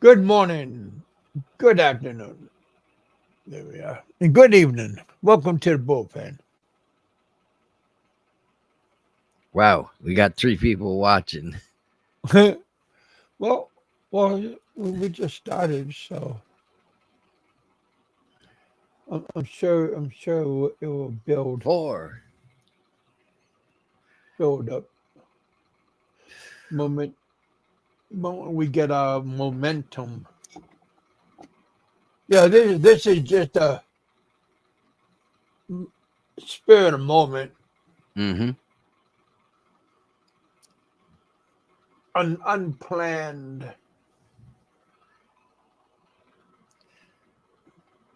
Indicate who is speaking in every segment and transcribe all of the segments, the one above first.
Speaker 1: Good morning, good afternoon. There we are. And good evening. Welcome to the bullpen.
Speaker 2: Wow, we got three people watching.
Speaker 1: well, we just started, so I'm sure it will
Speaker 2: Four.
Speaker 1: build up moment. Moment we get our momentum. Yeah, this is just a spirit of moment,
Speaker 2: Mm-hmm.
Speaker 1: unplanned.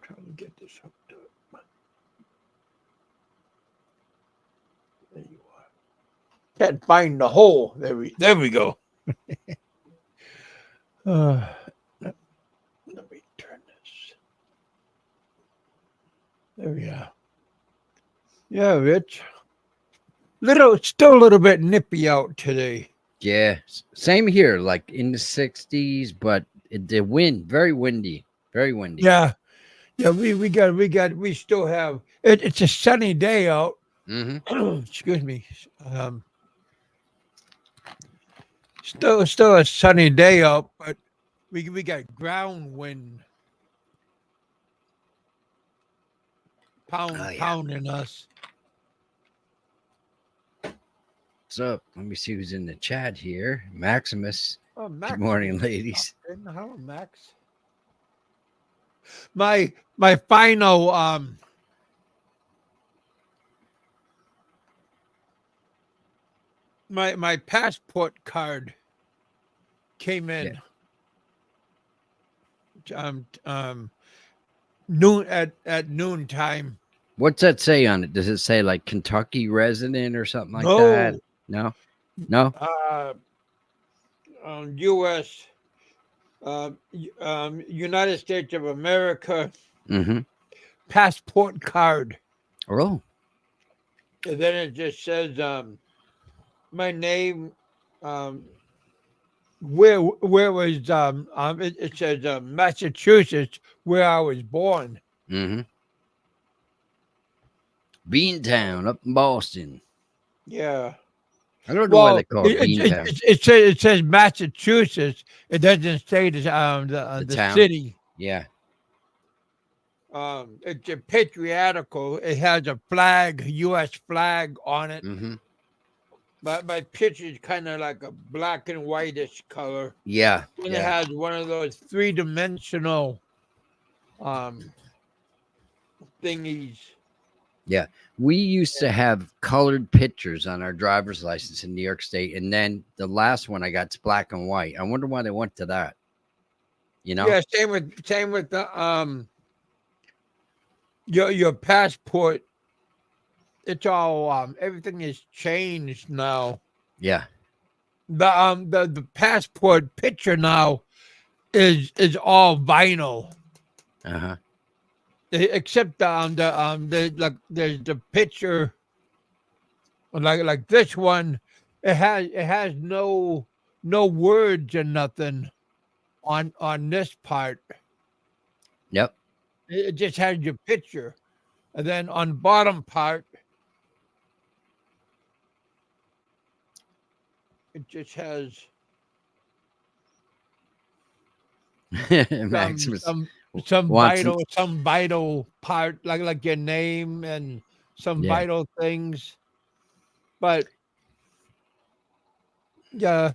Speaker 1: Trying to get this hooked up. There you are. Can't find the hole. There we go. Uh, let me turn this. There we are. Yeah, Rich. Still a little bit nippy out today.
Speaker 2: Yeah, same here. Like in the 60s, but the wind very windy, very windy.
Speaker 1: Yeah, yeah. We still have. It's a sunny day out.
Speaker 2: Mm-hmm.
Speaker 1: Excuse me. Um, still a sunny day out, but we got ground wind
Speaker 2: Oh yeah.
Speaker 1: pounding us.
Speaker 2: What's up? Let me see who's in the chat here. Maximus.
Speaker 1: Oh,
Speaker 2: Good
Speaker 1: Max
Speaker 2: morning,
Speaker 1: just
Speaker 2: ladies.
Speaker 1: popped in. Hello, Max. My final my passport card came
Speaker 2: Yeah.
Speaker 1: in um noon at noontime.
Speaker 2: What's that say on it? Does it say like Kentucky resident or something like that?
Speaker 1: No,
Speaker 2: No, no.
Speaker 1: uh, U.S. United States of America
Speaker 2: Mm-hmm.
Speaker 1: passport card.
Speaker 2: Oh,
Speaker 1: And then it just says my name. Um, where was it says Massachusetts where I was born.
Speaker 2: mm-hmm. Beantown up in Boston.
Speaker 1: Yeah.
Speaker 2: I don't know why
Speaker 1: Well,
Speaker 2: they call it Beantown.
Speaker 1: it says Massachusetts. It doesn't say
Speaker 2: The
Speaker 1: the
Speaker 2: town.
Speaker 1: city.
Speaker 2: Yeah.
Speaker 1: It's a patriarchal. It has a flag, U.S. flag on it.
Speaker 2: Mm-hmm.
Speaker 1: But my picture is kind of like a black and whitish color,
Speaker 2: Yeah.
Speaker 1: and it
Speaker 2: Yeah.
Speaker 1: has one of those three-dimensional um thingies.
Speaker 2: Yeah. We used
Speaker 1: Yeah,
Speaker 2: to have colored pictures on our driver's license in New York State. And then the last one I got's black and white. I wonder why they went to that, you know?
Speaker 1: yeah. Same with the your passport. It's all everything is changed now.
Speaker 2: Yeah.
Speaker 1: The passport picture now is all vinyl,
Speaker 2: Uh-huh.
Speaker 1: except the like there's the picture like this one. It has no words or nothing on this part.
Speaker 2: Yep.
Speaker 1: It just has your picture, and then on bottom part it just has some
Speaker 2: Maximus
Speaker 1: some some
Speaker 2: wants an,
Speaker 1: vital some vital part like your name and some
Speaker 2: yeah.
Speaker 1: vital things. But yeah,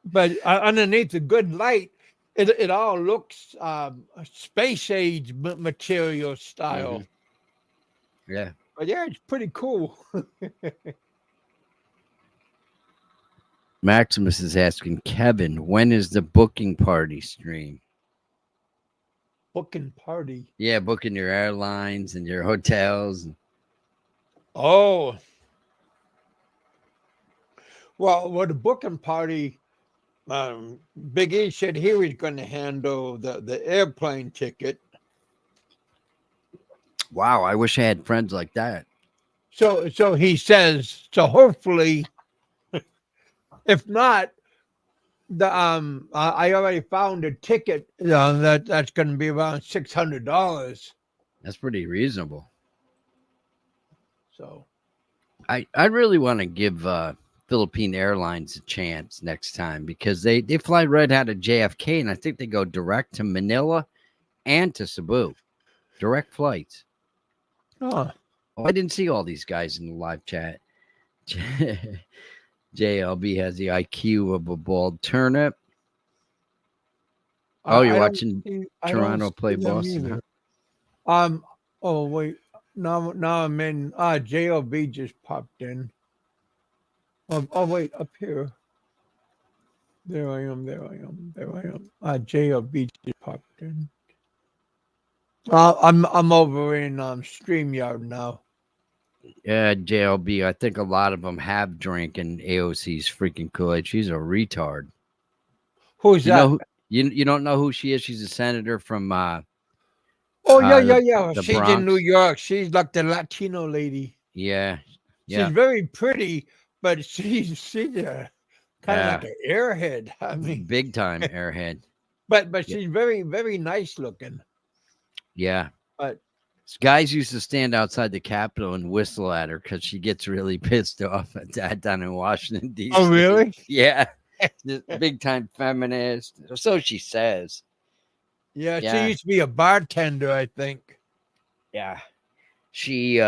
Speaker 1: but underneath the good light, it all looks space age material
Speaker 2: Mm-hmm.
Speaker 1: style.
Speaker 2: Yeah.
Speaker 1: But yeah, it's pretty cool.
Speaker 2: Maximus is asking Kevin, when is the booking party stream?
Speaker 1: Booking party.
Speaker 2: Yeah, booking your airlines and your hotels.
Speaker 1: Oh, well, the booking party. Big E said he was going to handle the airplane ticket.
Speaker 2: Wow, I wish I had friends like that.
Speaker 1: So he says. So hopefully, if not, I already found a ticket. That's going to be around $600.
Speaker 2: That's pretty reasonable.
Speaker 1: So
Speaker 2: I really want to give Philippine Airlines a chance next time because they fly right out of JFK and I think they go direct to Manila and to Cebu. Direct flights.
Speaker 1: oh,
Speaker 2: Oh, I didn't see all these guys in the live chat. JLB has the IQ of a bald turnip. Oh, you're watching
Speaker 1: I don't
Speaker 2: Toronto play
Speaker 1: see them
Speaker 2: Boston, huh?
Speaker 1: either. Oh wait, now I'm in. JLB just popped in. Oh wait, up here. There I am. There I am. There I am. JLB just popped in. I'm over in StreamYard now.
Speaker 2: Yeah, JLB. I think a lot of them have drink, and AOC's freaking Kool-Aid. She's a retard.
Speaker 1: Who's
Speaker 2: You know
Speaker 1: that?
Speaker 2: who? You don't know who she is? She's a senator from
Speaker 1: Oh yeah,
Speaker 2: the
Speaker 1: yeah.
Speaker 2: the
Speaker 1: She's in New
Speaker 2: Bronx.
Speaker 1: York. She's like the Latino lady.
Speaker 2: Yeah,
Speaker 1: She's
Speaker 2: yeah,
Speaker 1: very pretty, but she's kind of like
Speaker 2: yeah.
Speaker 1: an airhead. I mean,
Speaker 2: Big time airhead.
Speaker 1: but
Speaker 2: Yeah,
Speaker 1: she's very nice looking.
Speaker 2: yeah.
Speaker 1: But
Speaker 2: Guys used to stand outside the Capitol and whistle at her because she gets really pissed off at that down in Washington
Speaker 1: oh
Speaker 2: D.C.
Speaker 1: really?
Speaker 2: Yeah, just big time feminist. So she says.
Speaker 1: Yeah, she
Speaker 2: Yeah,
Speaker 1: used to be a bartender, I think.
Speaker 2: yeah. She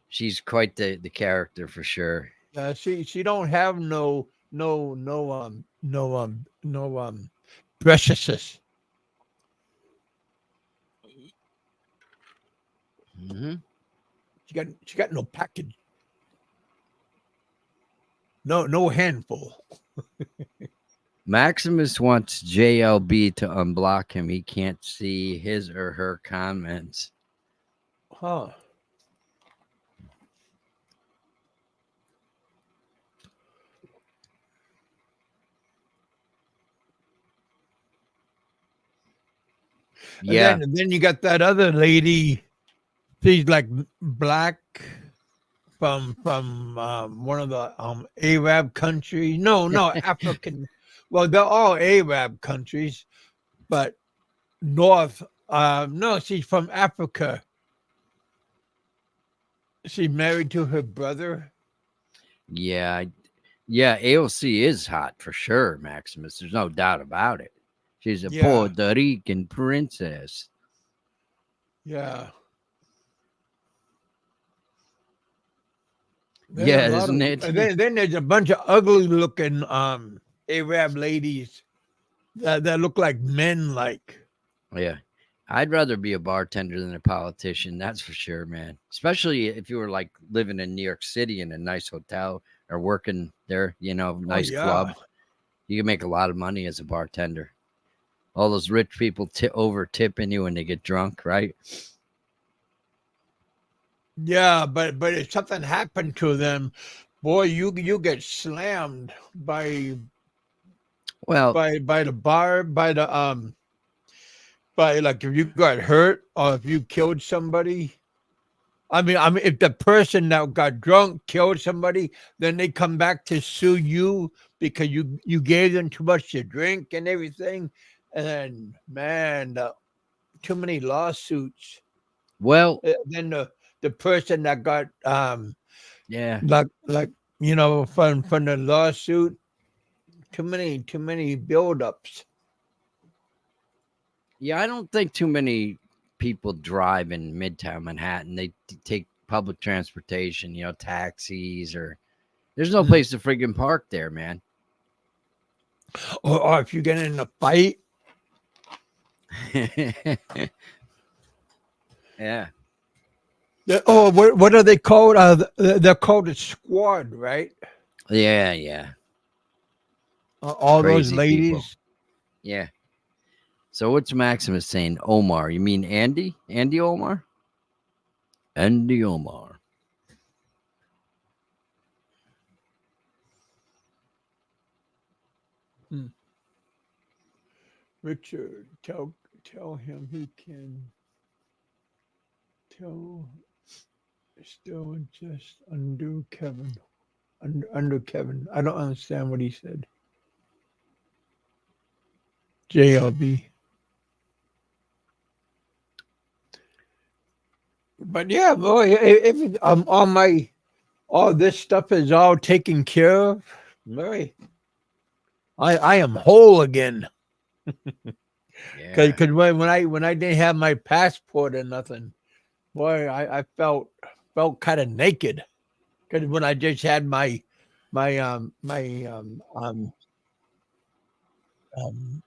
Speaker 2: she's quite the character for sure.
Speaker 1: She don't have no breastises.
Speaker 2: Hmm.
Speaker 1: She got no package, no handful.
Speaker 2: Maximus wants JLB to unblock him. He can't see his or her comments.
Speaker 1: Huh?
Speaker 2: Yeah,
Speaker 1: And then you got that other lady. She's like black from one of the Arab countries. No, African. Well, they're all Arab countries, but North. No, she's from Africa. She's married to her brother.
Speaker 2: yeah, yeah. AOC is hot for sure, Maximus. There's no doubt about it. She's a
Speaker 1: Yeah,
Speaker 2: Puerto Rican princess.
Speaker 1: yeah. There's a
Speaker 2: Yeah,
Speaker 1: lot of,
Speaker 2: isn't it?
Speaker 1: and then there's a bunch of ugly looking Arab ladies that look like men. Like,
Speaker 2: Yeah. I'd rather be a bartender than a politician. That's for sure, man. Especially if you were like living in New York City in a nice hotel or working there,
Speaker 1: oh
Speaker 2: nice
Speaker 1: yeah,
Speaker 2: club. You can make a lot of money as a bartender. All those rich people over tipping you when they get drunk, right?
Speaker 1: yeah. But if something happened to them, boy, you get slammed
Speaker 2: Well,
Speaker 1: by the bar by like if you got hurt or if you killed somebody. I mean, if the person that got drunk killed somebody, then they come back to sue you because you gave them too much to drink and everything. And then, man, too many lawsuits.
Speaker 2: well,
Speaker 1: Then the person that got
Speaker 2: yeah.
Speaker 1: like from the lawsuit, too many buildups.
Speaker 2: Yeah, I don't think too many people drive in Midtown Manhattan. They take public transportation, taxis or there's no
Speaker 1: Mm.
Speaker 2: place to friggin' park there, man.
Speaker 1: Or if you get in a fight,
Speaker 2: Yeah.
Speaker 1: oh, what are they called? They're called a squad, right?
Speaker 2: Yeah, yeah.
Speaker 1: All those
Speaker 2: Crazy people.
Speaker 1: ladies.
Speaker 2: Yeah. So what's Maximus saying? Omar. You mean Andy? Andy Omar? Andy Omar.
Speaker 1: Hmm. Richard, tell him he can tell still just undo Kevin. Under Kevin. I don't understand what he said. JLB. But yeah, boy, if all this stuff is all taken care of, boy, I am whole again.
Speaker 2: Yeah.
Speaker 1: Because when I didn't have my passport or nothing, boy, I felt kind of naked. Because when I just had my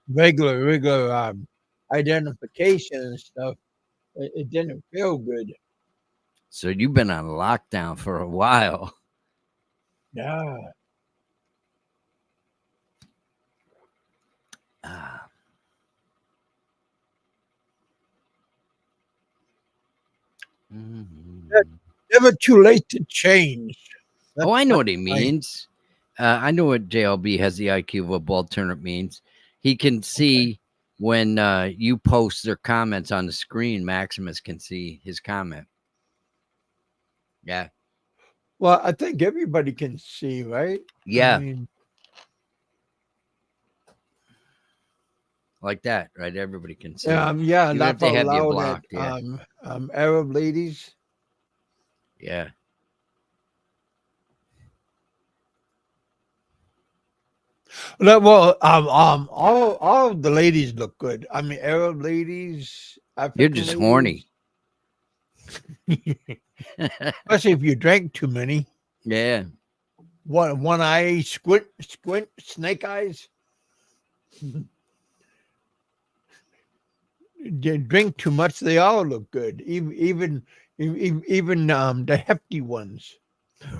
Speaker 1: regular identification and stuff, it didn't feel good.
Speaker 2: So you've been on lockdown for a while.
Speaker 1: Yeah.
Speaker 2: Ah. Mhm.
Speaker 1: Never too late to change.
Speaker 2: Oh,
Speaker 1: That's
Speaker 2: I know
Speaker 1: what
Speaker 2: what he
Speaker 1: I
Speaker 2: means. I know what JLB has the IQ of a ball turnip means. He can
Speaker 1: okay.
Speaker 2: see when you post their comments on the screen. Maximus can see his comment. Yeah,
Speaker 1: Well, I think everybody can see, right? I
Speaker 2: yeah,
Speaker 1: mean,
Speaker 2: like that, right? Everybody can see,
Speaker 1: yeah,
Speaker 2: even if
Speaker 1: laugh
Speaker 2: they
Speaker 1: out
Speaker 2: have you
Speaker 1: loud at
Speaker 2: blocked. Yeah,
Speaker 1: Arab ladies.
Speaker 2: yeah.
Speaker 1: All of the ladies look good. I mean, Arab ladies,
Speaker 2: You're
Speaker 1: African
Speaker 2: just
Speaker 1: ladies,
Speaker 2: horny.
Speaker 1: especially if you drank too many.
Speaker 2: Yeah,
Speaker 1: One eye squint, snake eyes. You drink too much, they all look good. Even the hefty ones.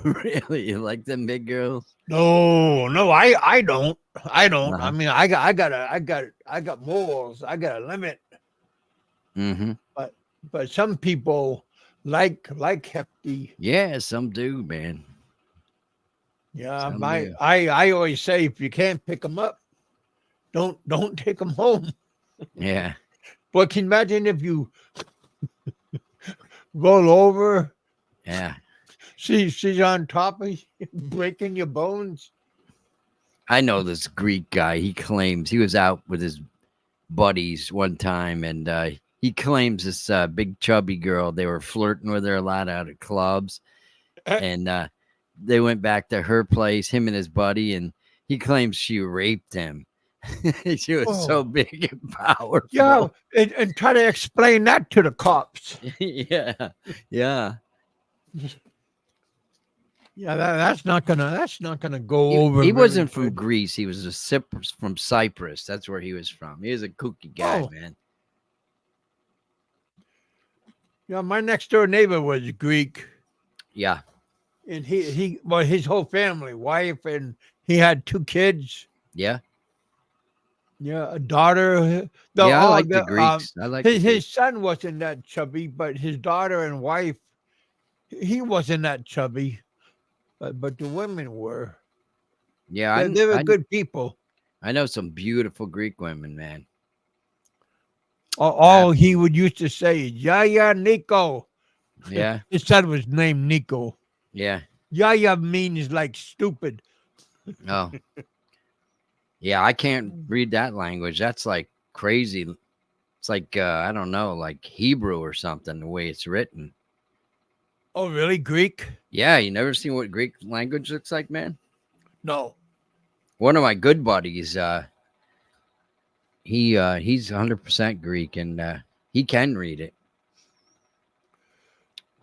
Speaker 2: really, you like them big girls?
Speaker 1: No, no, I don't. I don't. I
Speaker 2: Uh-huh.
Speaker 1: mean, I got morals. I got a limit.
Speaker 2: Mm-hmm.
Speaker 1: But some people like hefty.
Speaker 2: Yeah, some do, man.
Speaker 1: Yeah,
Speaker 2: Some do.
Speaker 1: I always say if you can't pick them up, don't take them home.
Speaker 2: Yeah,
Speaker 1: But can you imagine if you roll over,
Speaker 2: yeah.
Speaker 1: she's on top of you, breaking your bones?
Speaker 2: I know this Greek guy. He claims he was out with his buddies one time, and he claims this big chubby girl. They were flirting with her a lot out at clubs,
Speaker 1: Eh,
Speaker 2: and they went back to her place, him and his buddy, and he claims she raped him. She was so
Speaker 1: Oh,
Speaker 2: big and
Speaker 1: yeah,
Speaker 2: powerful.
Speaker 1: and try to explain that to the cops.
Speaker 2: Yeah, yeah.
Speaker 1: Yeah, that's not gonna go
Speaker 2: He
Speaker 1: over very
Speaker 2: wasn't from
Speaker 1: good.
Speaker 2: Greece. He was from Cyprus. That's where he was from. He was a kooky guy,
Speaker 1: Oh,
Speaker 2: man.
Speaker 1: yeah, my next door neighbor was Greek,
Speaker 2: Yeah,
Speaker 1: and well, his whole family, wife, and he had two kids.
Speaker 2: yeah,
Speaker 1: Yeah, a daughter. The
Speaker 2: yeah. I
Speaker 1: all
Speaker 2: like the
Speaker 1: the
Speaker 2: Greeks. I like the
Speaker 1: his
Speaker 2: Greeks.
Speaker 1: son wasn't that chubby, but his daughter and wife, he wasn't that chubby, but the women were.
Speaker 2: Yeah,
Speaker 1: They were
Speaker 2: I
Speaker 1: good people.
Speaker 2: I know some beautiful Greek women, man.
Speaker 1: All he
Speaker 2: Absolutely.
Speaker 1: would used to say is "Yaya Nico."
Speaker 2: Yeah,
Speaker 1: His son was named Nico.
Speaker 2: yeah.
Speaker 1: Yaya means like stupid.
Speaker 2: Oh, yeah. I can't read that language. That's like crazy. It's like I don't know, like Hebrew or something. The way it's written.
Speaker 1: Oh, really? Greek?
Speaker 2: Yeah, you never seen what Greek language looks like, man.
Speaker 1: No.
Speaker 2: One of my good buddies, he's 100% Greek and he can read it.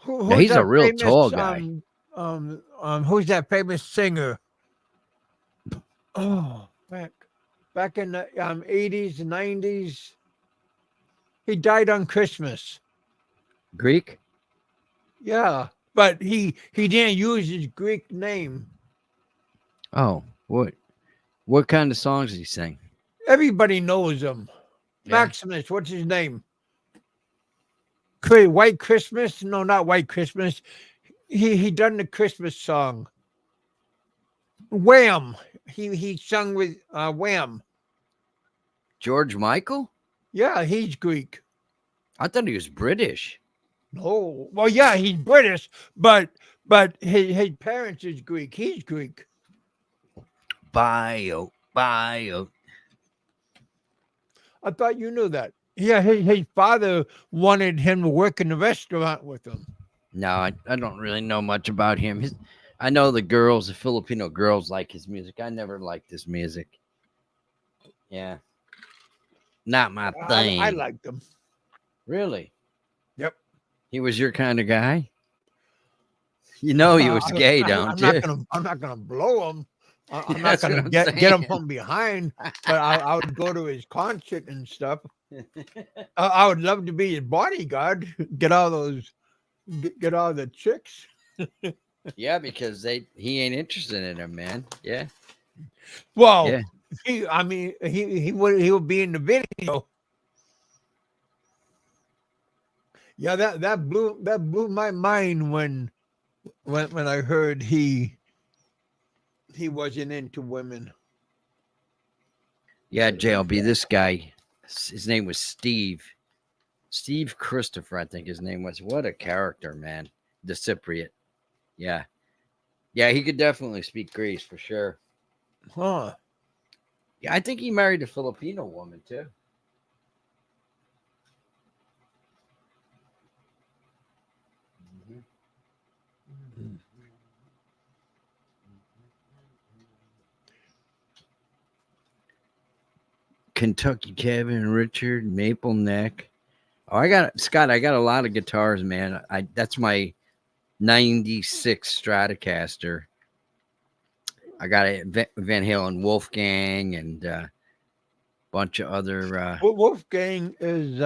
Speaker 2: Now
Speaker 1: Who's
Speaker 2: he's a
Speaker 1: that
Speaker 2: real tall
Speaker 1: famous
Speaker 2: guy.
Speaker 1: who's that famous singer? Oh, back in the 80s, 90s. He died on Christmas.
Speaker 2: Greek?
Speaker 1: Yeah, but he didn't use his Greek name.
Speaker 2: Oh, what kind of songs does he sing?
Speaker 1: Everybody knows him.
Speaker 2: Yeah.
Speaker 1: Maximus, what's his name? White Christmas? No, not White Christmas. He done the Christmas song. Wham. He sung with Wham.
Speaker 2: George Michael?
Speaker 1: Yeah, he's Greek.
Speaker 2: I thought he was British.
Speaker 1: No, well, yeah, he's British, but his parents is Greek. He's Greek.
Speaker 2: Bio.
Speaker 1: I thought you knew that. Yeah, his father wanted him to work in the restaurant with him.
Speaker 2: No, I don't really know much about him. I know the girls, the Filipino girls, like his music. I never liked his music. Yeah, not my
Speaker 1: I
Speaker 2: thing.
Speaker 1: liked him.
Speaker 2: Really?
Speaker 1: Yep.
Speaker 2: He was your kind of guy? You know he was gay, don't you?
Speaker 1: I'm not gonna blow him. I'm not
Speaker 2: That's what
Speaker 1: gonna
Speaker 2: I'm
Speaker 1: get him
Speaker 2: saying.
Speaker 1: from behind, but I would go to his concert and stuff. I would love to be his bodyguard. Get all those, get all the chicks.
Speaker 2: Yeah, because he ain't interested in him, man. Yeah,
Speaker 1: Well,
Speaker 2: yeah.
Speaker 1: I mean, he would be in the video. Yeah, that blew my mind when I heard he wasn't into women.
Speaker 2: Yeah, JLB, this guy, his name was Steve. Steve Christopher, I think his name was. What a character, man. The Cypriot. Yeah. Yeah, he could definitely speak Greece for sure.
Speaker 1: Huh.
Speaker 2: Yeah, I think he married a Filipino woman too. Mhm. Kentucky Kevin, Richard, Maple Neck. Oh, I got Scott. I got a lot of guitars, man. That's my '96 Stratocaster. I got a Van Halen Wolfgang and a bunch of other
Speaker 1: Wolfgang is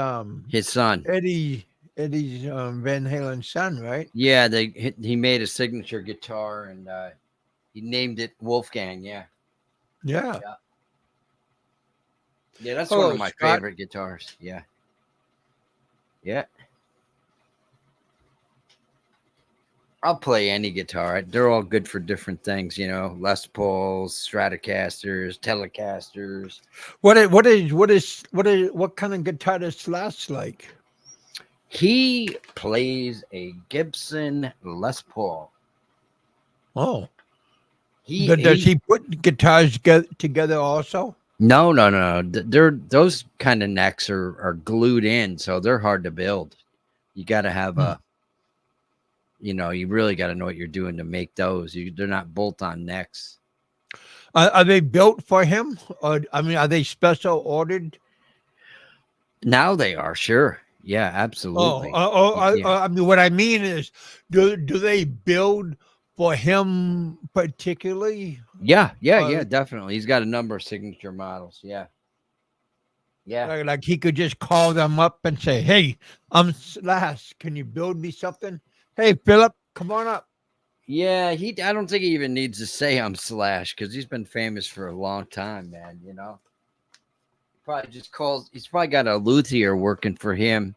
Speaker 2: his son.
Speaker 1: Eddie's Van Halen's son, right?
Speaker 2: Yeah, he made a signature guitar and he named it Wolfgang. Yeah,
Speaker 1: Yeah.
Speaker 2: yeah, yeah. That's one of
Speaker 1: Hello,
Speaker 2: my
Speaker 1: Scott.
Speaker 2: favorite guitars. Yeah, yeah. I'll play any guitar. They're all good for different things, you know. Les Pauls, Stratocasters, Telecasters.
Speaker 1: What kind of guitar does Slash like?
Speaker 2: He plays a Gibson Les Paul.
Speaker 1: Oh, does
Speaker 2: He
Speaker 1: he put guitars together also?
Speaker 2: No, no, no. They're those kind of necks are glued in, so they're hard to build. You got to have
Speaker 1: Hmm.
Speaker 2: a, you really got to know what you're doing to make those. They're not bolt on necks.
Speaker 1: Are they built for him? Or I mean, are they special ordered?
Speaker 2: Now they are sure. Yeah, absolutely. Yeah.
Speaker 1: I mean, what I mean is, do they build for him particularly?
Speaker 2: Yeah, yeah,
Speaker 1: Uh,
Speaker 2: yeah, definitely. He's got a number of signature models. Yeah. Yeah.
Speaker 1: like he could just call them up and say, "Hey, I'm Slash. Can you build me something? Hey, Philip, come on up."
Speaker 2: Yeah, I don't think he even needs to say I'm Slash because he's been famous for a long time, man, you know. Probably just calls he's probably got a luthier working for him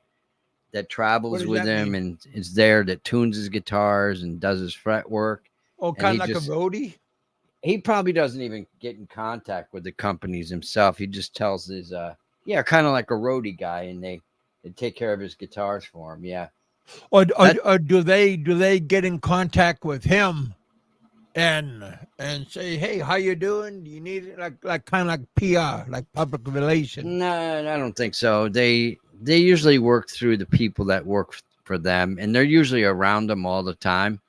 Speaker 2: that
Speaker 1: What
Speaker 2: travels
Speaker 1: does
Speaker 2: with
Speaker 1: that
Speaker 2: him
Speaker 1: mean?
Speaker 2: and is there that tunes his guitars and does his fret work.
Speaker 1: Oh,
Speaker 2: And
Speaker 1: kind of like a roadie.
Speaker 2: he probably doesn't even get in contact with the companies himself. He just tells his yeah, kind of like a roadie guy, and they take care of his guitars for him. Yeah. That
Speaker 1: Or do they get in contact with him and say, "Hey, how you doing? Do you need it?" Like kind of like PR, like public relation.
Speaker 2: No, I don't think so. They usually work through the people that work for them, and they're usually around them all the time.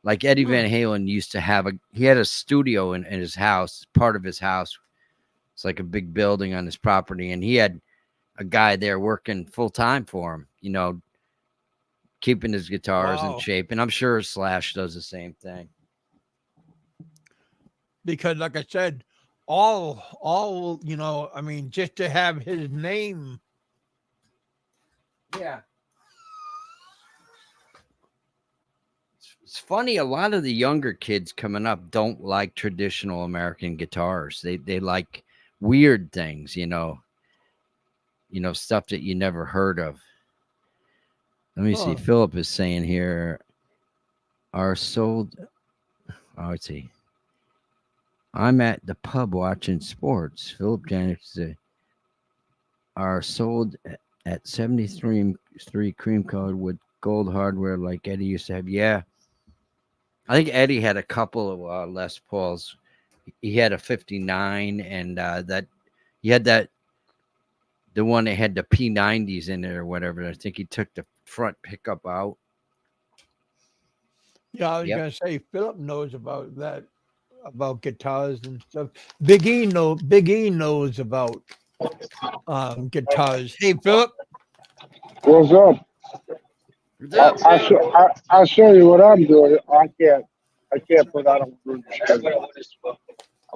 Speaker 2: Like Eddie
Speaker 1: Hmm.
Speaker 2: Van Halen used to have he had a studio in his house, part of his house. It's like a big building on his property, and he had a guy there working full time for him, keeping his guitars in
Speaker 1: Wow.
Speaker 2: shape. And I'm sure Slash does the same thing.
Speaker 1: Because like I said, all I mean, just to have his name.
Speaker 2: Yeah. It's funny, a lot of the younger kids coming up don't like traditional American guitars. They like weird things, stuff that you never heard of. Let me see.
Speaker 1: Huh.
Speaker 2: Philip is saying here are sold. Oh, let's see. I'm at the pub watching sports. Philip Janis are sold at 73 cream colored with gold hardware like Eddie used to have. Yeah. I think Eddie had a couple of Les Pauls. He had a 59 and that he had that the one that had the P90s in it or whatever. I think he took the front pickup out.
Speaker 1: Yeah, I was
Speaker 2: Yep.
Speaker 1: gonna say Philip knows about that, about guitars and stuff. Big E knows about guitars. Hey Philip.
Speaker 3: What's up?
Speaker 2: What's up?
Speaker 3: I'll show you what I'm doing. I can't put out a group.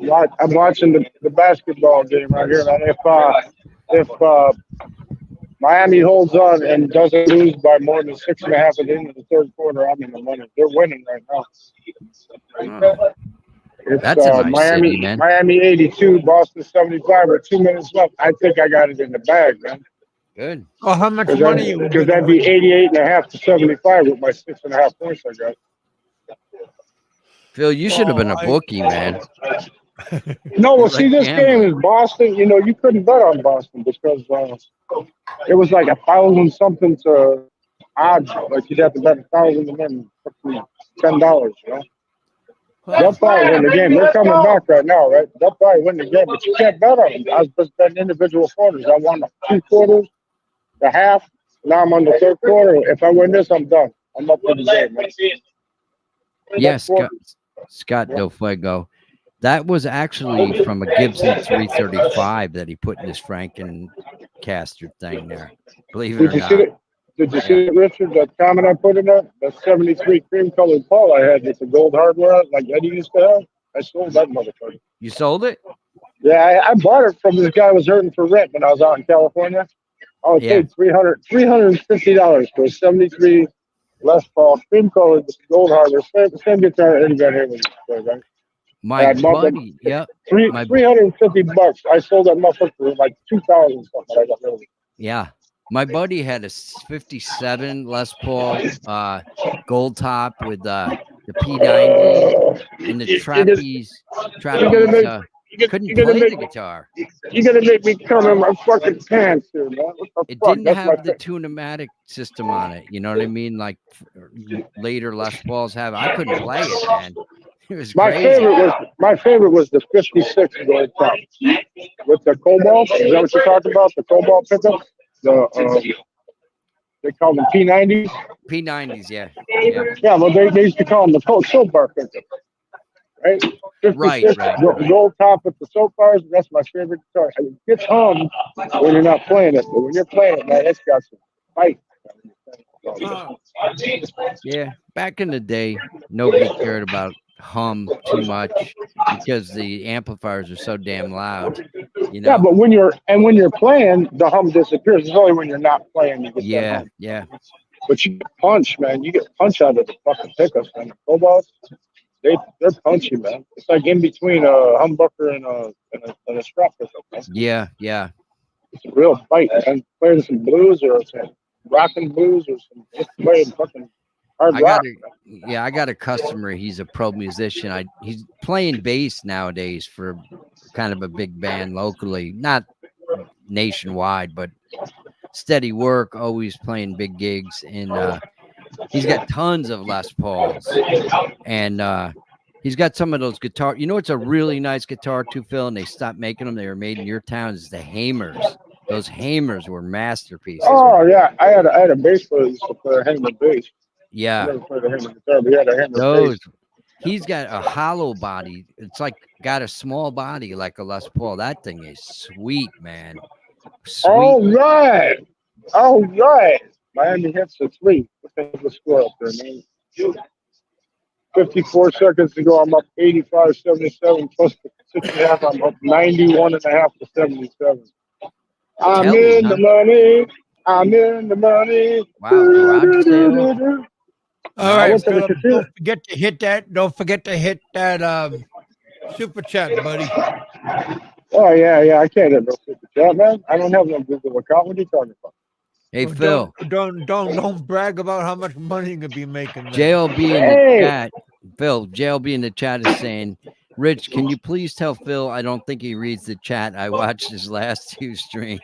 Speaker 3: I'm watching the basketball game right here. And if Miami holds on and doesn't lose by more than 6.5 at the end of the third quarter, I'm in the money. They're winning right now.
Speaker 2: Oh,
Speaker 3: It's
Speaker 2: that's a nice city, man.
Speaker 3: Miami 82, Boston 75 with 2 minutes left. I think I got it in the bag, man.
Speaker 2: Good.
Speaker 1: Oh, how much money you
Speaker 3: Because that'd be 88.5 to 75 with my 6.5 points I got.
Speaker 2: Phil, you should have been a bookie, man.
Speaker 3: No, well,
Speaker 2: You're
Speaker 3: see,
Speaker 2: like
Speaker 3: this
Speaker 2: gambling.
Speaker 3: game is Boston. You know, you couldn't bet on Boston because it was like 1,000 something to odds. Like you'd have to bet 1,000 and then $10. You know, they'll probably win the game. They're coming back right now, right? They'll probably win the game, but you can't bet on them. I was just betting individual quarters. I won 2 quarters, the half. Now I'm on the third quarter. If I win this, I'm done. I'm up for the game. Man.
Speaker 2: Yes, Scott Del Fuego. That was actually from a Gibson 335 that he put in his Frankencaster thing there. Believe it or not.
Speaker 3: Did you see it, Richard? That comment I put in there? That 73 cream colored Paul I had with the gold hardware like Eddie used to have? I sold that motherfucker.
Speaker 2: You sold it?
Speaker 3: Yeah, I bought it from this guy who was hurting for rent when I was out in California. I was paid $350 for a 73 Les Paul cream colored gold hardware. Same guitar Eddie got here with this, right?
Speaker 2: My buddy, yep.
Speaker 3: $350. I sold that motherfucker for like 2,000 something. I got rid of it.
Speaker 2: Yeah. My buddy had a 57 Les Paul gold top with the P90 and the trapeze. Couldn't play the guitar.
Speaker 3: You're gonna make me come in my fucking pants here, man. What the
Speaker 2: It
Speaker 3: fuck?
Speaker 2: didn't have the tune-o-matic system on it. You know what I mean? Like later Les Pauls have. I couldn't play it, man. It was crazy.
Speaker 3: My favorite was the 56 gold top with the cobalt. Is that what you're talking about? The cobalt pickup? They call them P90s.
Speaker 2: P90s, yeah.
Speaker 3: Yeah, well, they used to call them the soap bar pickup, right? 56,
Speaker 2: Right.
Speaker 3: Gold top with the soap bars. That's my favorite guitar. It gets hung when you're not playing it, but when you're playing it, man, it's got some fight.
Speaker 2: Yeah, back in the day, nobody cared about hum too much because the amplifiers are so damn loud. You know?
Speaker 3: Yeah, but when you're playing, the hum disappears. It's only when you're not playing you get that hum.
Speaker 2: Yeah.
Speaker 3: But you get punch, man. You get punch out of the fucking pickups, man. The Cobalts, they're punchy, man. It's like in between a humbucker and a strap pickup. Man.
Speaker 2: Yeah.
Speaker 3: It's a real fight, man. Playing some blues or some rockin' blues or some just playing fucking hard rock.
Speaker 2: I got a customer. He's a pro musician. He's playing bass nowadays for kind of a big band locally, not nationwide, but steady work, always playing big gigs. And he's got tons of Les Pauls. And he's got some of those guitar. You know, it's a really nice guitar too, Phil, and they stopped making them. They were made in your town. It's the Hamers. Those Hamers were masterpieces.
Speaker 3: Oh, yeah. I had a bass player who used to play a Hamer bass.
Speaker 2: Yeah.
Speaker 3: I never played a Hamer guitar, but he had a Hamer bass.
Speaker 2: He's got a hollow body. It's like got a small body like a Les Paul. That thing is sweet, man. Sweet.
Speaker 3: All right. Miami hits a 3. What's the score up there, man? 54 seconds to go. I'm up 85-77 plus the 6.5. I'm up 91.5 to 77. I'm in the money.
Speaker 2: Wow.
Speaker 1: All right, Philip, don't forget to hit that super chat, buddy.
Speaker 3: Oh yeah. I can't have no super chat, man. I don't have no Google account. What are you talking about?
Speaker 2: Hey, Phil.
Speaker 1: Don't brag about how much money you're gonna be making.
Speaker 2: JLB in the chat. Phil, JLB in the chat is saying, Rich, can you please tell Phil I don't think he reads the chat. I watched his last 2 streams.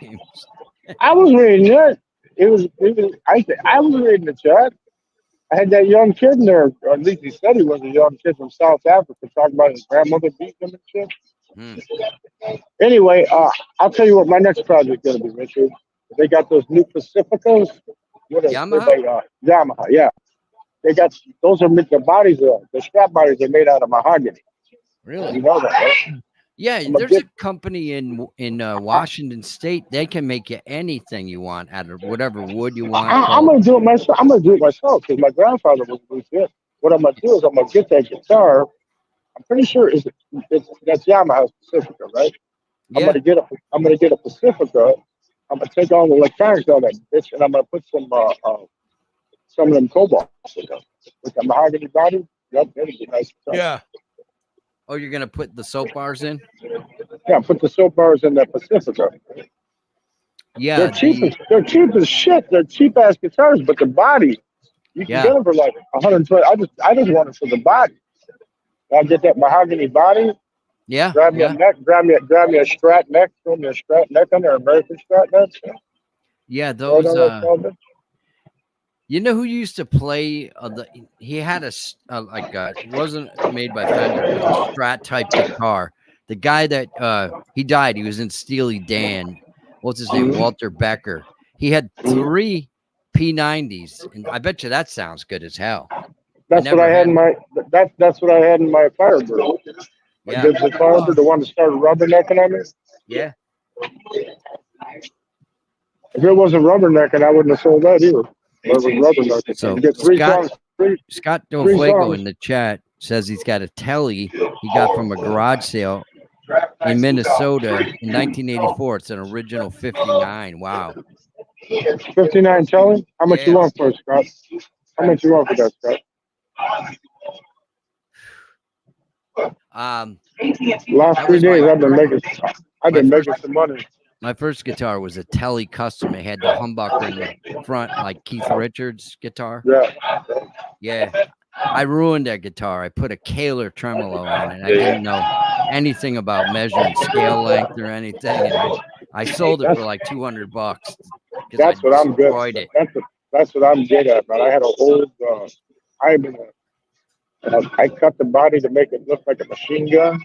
Speaker 3: I was reading it. I was reading the chat. I had that young kid in there, or at least he said he was a young kid from South Africa, talking about his grandmother beating him and shit.
Speaker 2: Hmm.
Speaker 3: Anyway, I'll tell you what my next project is gonna be, Richard. They got those new Pacificos. What are they
Speaker 2: Yamaha?
Speaker 3: by Yamaha? Yeah, they got those are the bodies are the strap bodies are made out of mahogany.
Speaker 2: Really?
Speaker 3: You know that, right?
Speaker 2: Yeah,
Speaker 3: I'm gonna
Speaker 2: there's a
Speaker 3: get.
Speaker 2: company in Washington State. They can make you anything you want out of whatever wood you want.
Speaker 3: I'm
Speaker 2: Called
Speaker 3: gonna do it myself. I'm gonna do it myself because my grandfather was a musician. What I'm gonna do is I'm gonna get that guitar. I'm pretty sure it's that's Yamaha's Pacifica, right? I'm
Speaker 2: yeah,
Speaker 3: gonna get a I'm gonna get a Pacifica. I'm gonna take all the electronics on that bitch, and I'm gonna put some of them cobalt with the mahogany body. Yep, that'd be nice. Guitar.
Speaker 1: Yeah.
Speaker 2: oh, you're gonna put the soap bars in?
Speaker 3: Yeah, put the soap bars in that Pacifica.
Speaker 2: Yeah,
Speaker 3: They're cheap as shit. They're cheap ass guitars, but the body you can get
Speaker 2: yeah,
Speaker 3: them for like 120. I just want it for the body. I'll get that mahogany body.
Speaker 2: yeah,
Speaker 3: Grab me a
Speaker 2: yeah,
Speaker 3: neck. Grab me a Strat neck. Throw me a Strat neck on there. American Strat neck.
Speaker 2: yeah.
Speaker 3: Throw it
Speaker 2: Those
Speaker 3: on that phone.
Speaker 2: you know who used to play he had like it wasn't made by Fender. It was a Strat type guitar. The guy that he died, he was in Steely Dan. What's his name? Walter Becker. He had 3 P90s, and I bet you that sounds good as hell. I
Speaker 3: That's what I
Speaker 2: never
Speaker 3: had
Speaker 2: had
Speaker 3: in
Speaker 2: one.
Speaker 3: my. That's what I had in my Firebird. My
Speaker 2: Yeah,
Speaker 3: Gibson Firebird, the one that started rubbernecking on me.
Speaker 2: yeah.
Speaker 3: If it wasn't rubbernecking, I wouldn't have sold that either. It was rubbernecking.
Speaker 2: So
Speaker 3: You get
Speaker 2: Scott
Speaker 3: three
Speaker 2: Donfuego
Speaker 3: songs.
Speaker 2: in the chat says he's got a telly he got from a garage sale in Minnesota in 1984. It's an original 59. Wow.
Speaker 3: 59 telling. How much you
Speaker 2: Yeah.
Speaker 3: want for it, Scott? How much you want for that, Scott?
Speaker 2: Um,
Speaker 3: Last
Speaker 2: that
Speaker 3: 3
Speaker 2: was
Speaker 3: days, I've
Speaker 2: my
Speaker 3: been
Speaker 2: first
Speaker 3: making some money.
Speaker 2: my first guitar was a Telly custom. It had the humbucker in the front, like Keith Richards guitar.
Speaker 3: Yeah.
Speaker 2: Yeah. I ruined that guitar. I put a Kaler tremolo on it. I didn't know anything about measuring scale length or anything. And I sold it for like $200 because I
Speaker 3: That's what I'm good.
Speaker 2: destroyed it.
Speaker 3: That's what I'm good at, man. I had a old. I've been. I cut the body to make it look like a machine gun,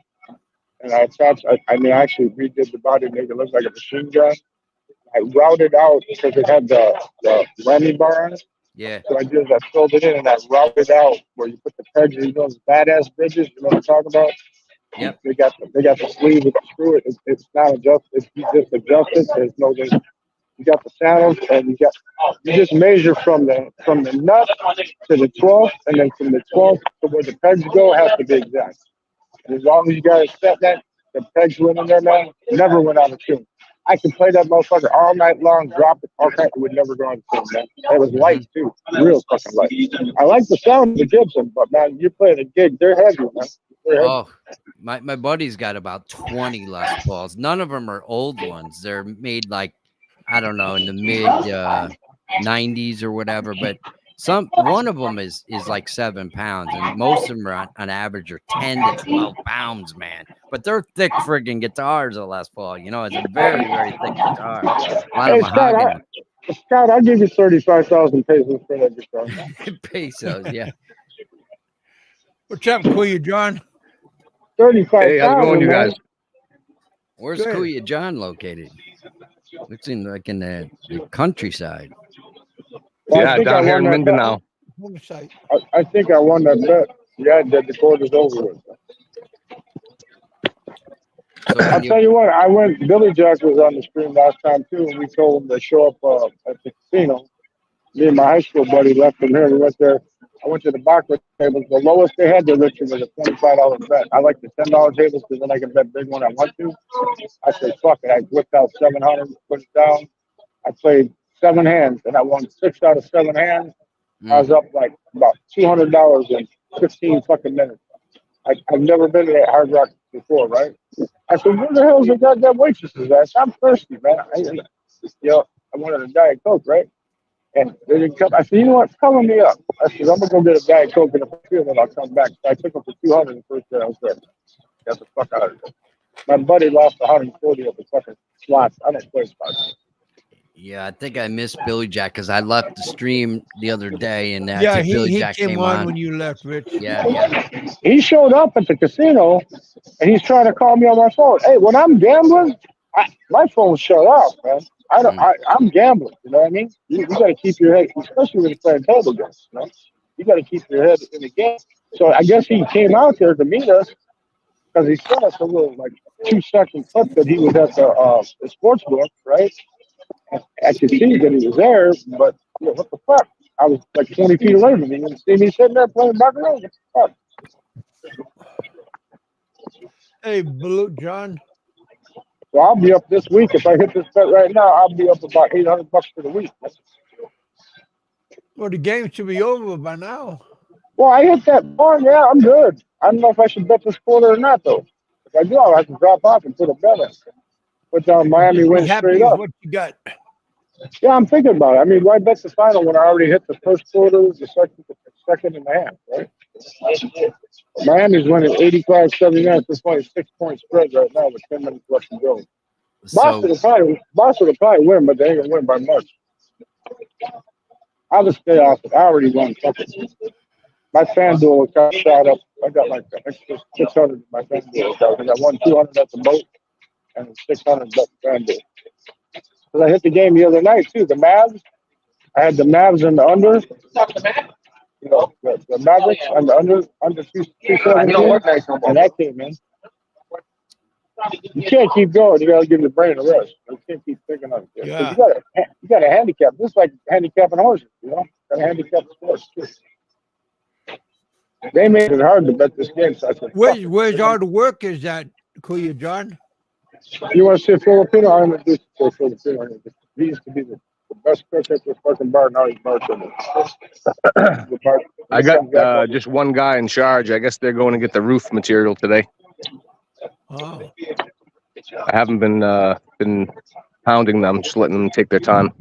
Speaker 3: and I attached. I actually redid the body to make it look like a machine gun. I routed out because it had the whammy bar on it.
Speaker 2: Yeah.
Speaker 3: So I filled it in and I routed out where you put the pegs. You know those badass bridges. You know what I'm talking about?
Speaker 2: Yep.
Speaker 3: They got the sleeve with the screw. It's not adjusted. You just adjust it. You got the saddles and you just measure from the nut to the 12th, and then from the 12th to where the pegs go has to be exact. And as long as you guys set that, the pegs went in there, man, never went out of tune. I could play that motherfucker all night long, drop it, all kinds, it would never go out of tune, man. It was light too, real fucking light. I like the sound of the Gibson, but man, you're playing a gig, they're heavy, man. They're heavy.
Speaker 2: Oh, my buddy's got about 20 Les Pauls. None of them are old ones. They're made like, I don't know, in the mid 90s or whatever. But one of them is like 7 pounds, and most of them are on average are 10 to 12 pounds, man. But they're thick friggin' guitars, a Les Paul. You know, it's a very, very thick guitar. A lot of mahogany.
Speaker 3: Scott, I'll give you 35,000 pesos for that guitar.
Speaker 2: Pesos, yeah.
Speaker 1: What's up, Kuya John?
Speaker 3: 35,000.
Speaker 4: Hey, how's it going, you guys?
Speaker 2: Where's
Speaker 1: Good.
Speaker 2: Kuya John located? Looks like in the countryside.
Speaker 3: Well,
Speaker 4: Yeah, down here in Mindanao.
Speaker 3: I think I won that bet. Yeah, that the quarter's over with.
Speaker 2: So
Speaker 3: I'll tell you what, Billy Jack was on the stream last time too, and we told him to show up at the casino. Me and my high school buddy left from here. We went there. I went to the backward tables. The lowest they had there, Richard, was a $25 bet. I like the $10 tables because then I can bet big when I want to. I said, fuck it. I whipped out 700, put it down. I played 7 hands, and I won 6 out of 7 hands. I was up like about $200 in 15 fucking minutes. I've never been to that Hard Rock before, right? I said, where the hell's the goddamn waitresses at? I'm thirsty, man. I wanted a Diet Coke, right? And they didn't come. I said, you know what? Color me up. I said, I'm going to go get a Diet Coke in the field and I'll come back. So I took them for 200 the first day I was there. Got the fuck out of there. My buddy lost 140 of the fucking slots. I don't play slots.
Speaker 2: Yeah, I think I missed Billy Jack because I left the stream the other day, and I
Speaker 1: Yeah,
Speaker 2: think Billy
Speaker 1: he
Speaker 2: Jack
Speaker 1: came
Speaker 2: came
Speaker 1: on
Speaker 2: on.
Speaker 1: when you left, Rich.
Speaker 2: Yeah.
Speaker 3: He showed up at the casino, and he's trying to call me on my phone. Hey, when I'm gambling, my phone shut off, man. I'm gambling. You know what I mean? You got to keep your head, especially when you're playing table games. You know, you got to keep your head in the game. So I guess he came out there to meet us because he sent us a little like 2-second clip that he was at the sports book, right? I could see that he was there, but what the fuck? I was like 20 feet away from him. You didn't see me sitting there playing baccarat. What the fuck?
Speaker 1: Hey, Blue John.
Speaker 3: So I'll be up this week. If I hit this bet right now, I'll be up about $800 for the week.
Speaker 1: Well, the game should be over by now.
Speaker 3: Well, I hit that one. Yeah, I'm good. I don't know if I should bet this quarter or not, though. If I do, I'll have to drop off and put a bet in. Put down Miami
Speaker 1: Just be
Speaker 3: win
Speaker 1: happy
Speaker 3: straight
Speaker 1: with
Speaker 3: up.
Speaker 1: what you got.
Speaker 3: Yeah, I'm thinking about it. I mean, why bet the final when I already hit the first quarter, the second and a half, right? Miami's winning 85-79. It's only a 6-point spread right now with 10 minutes left to go. Boston will probably win, but they ain't gonna win by much. I'll just stay off it. I already won. Fuck it. My FanDuel account shot up. I got like an extra 600 in my FanDuel account. I got 200 at the boat and 600 at the FanDuel. Because I hit the game the other night too. The Mavs. I had the Mavs and the under. You know, the Mavericks and the under 217. And that came in. You can't keep going. You got to give your brain a rest. You can't keep thinking of it.
Speaker 1: Yeah.
Speaker 3: You got to handicap. This is like handicapping horses. You know, got to handicap the sports too. They made it hard to bet this game. So I said,
Speaker 1: Where's all the workers at, Kuya John?
Speaker 3: you want to see a Filipino? I'm going to do a Filipino. He used to be the best cook at this fucking bar. Now he's bartender.
Speaker 4: I got just one guy in charge. I guess they're going to get the roof material today.
Speaker 1: Oh.
Speaker 4: I haven't been pounding them, just letting them take their time.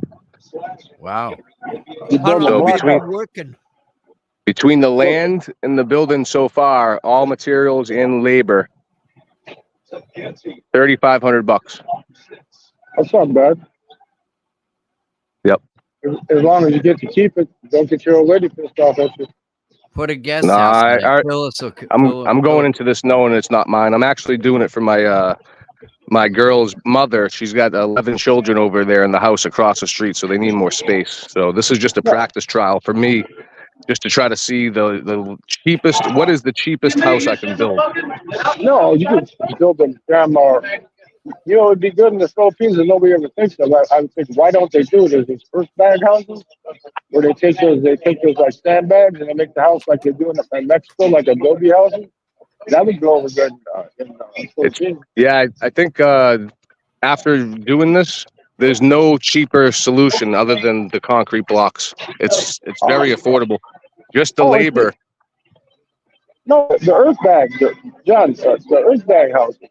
Speaker 2: Wow.
Speaker 1: How
Speaker 4: So
Speaker 1: long have you been working?
Speaker 4: Between the land and the building so far, all materials and labor, $3,500.
Speaker 3: That's not bad.
Speaker 4: Yep.
Speaker 3: As long as you get to keep it, don't get your old lady pissed off at you.
Speaker 2: Put a guest
Speaker 4: No,
Speaker 2: house in
Speaker 4: I-
Speaker 2: it. Phyllis will-
Speaker 4: I'm going into this knowing it's not mine. I'm actually doing it for my my girl's mother. She's got 11 children over there in the house across the street, so they need more space. So this is just a practice trial for me, just to try to see the cheapest. What is the cheapest house I can build?
Speaker 3: No, you can build them damn. You know, it'd be good in the Philippines, and nobody ever thinks of. I would think, why don't they do it? Is these earth bag houses where they take those like sandbags and they make the house like they do in Mexico, like adobe houses. That would go over good in Philippines.
Speaker 4: Yeah, I think after doing this, there's no cheaper solution other than the concrete blocks. It's very affordable. Just the labor.
Speaker 3: No, the earth bag, John, the earth bag houses.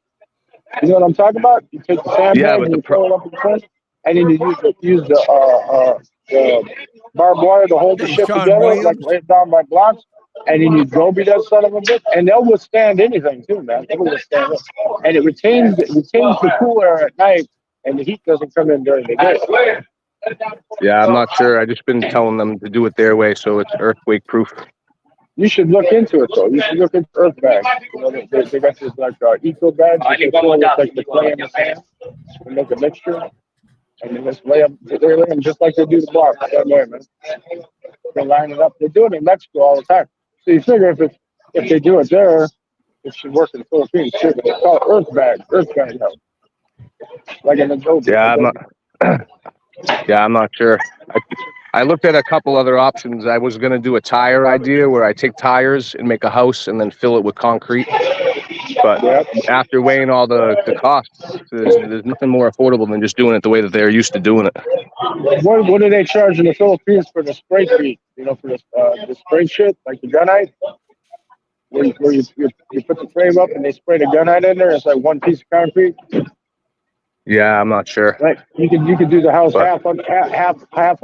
Speaker 3: You know what I'm talking about? You take the sandbag and you throw it up in front, and then you use the barbed wire to hold the shit together, like laid down by blocks, and then you goby that son of a bitch, and they'll withstand anything too, man. They'll withstand it, and it retains the cool air at night, and the heat doesn't come in during the day.
Speaker 4: Yeah, I'm not sure. I just been telling them to do it their way, so it's earthquake proof.
Speaker 3: You should look into it, though. You should look into earth bags. You know, they got this like eco bags. They fill with like the clay and the sand and make a mixture, and then just lay them just like they do the blocks. That way, man. They line it up. They do it in Mexico all the time. So you figure if they do it there, it should work in the Philippines too. But it's called earth bag house, like an adobe.
Speaker 4: Yeah, I'm not sure. I looked at a couple other options. I was going to do a tire idea where I take tires and make a house and then fill it with concrete. But after weighing all the costs, there's nothing more affordable than just doing it the way that they're used to doing it.
Speaker 3: What do they charge in the Philippines for the spray feet? You know, for the spray shit, like the gunite? Where you put the frame up and they spray the gunite in there. It's like one piece of concrete.
Speaker 4: Yeah, I'm not sure.
Speaker 3: Right, you could do the house half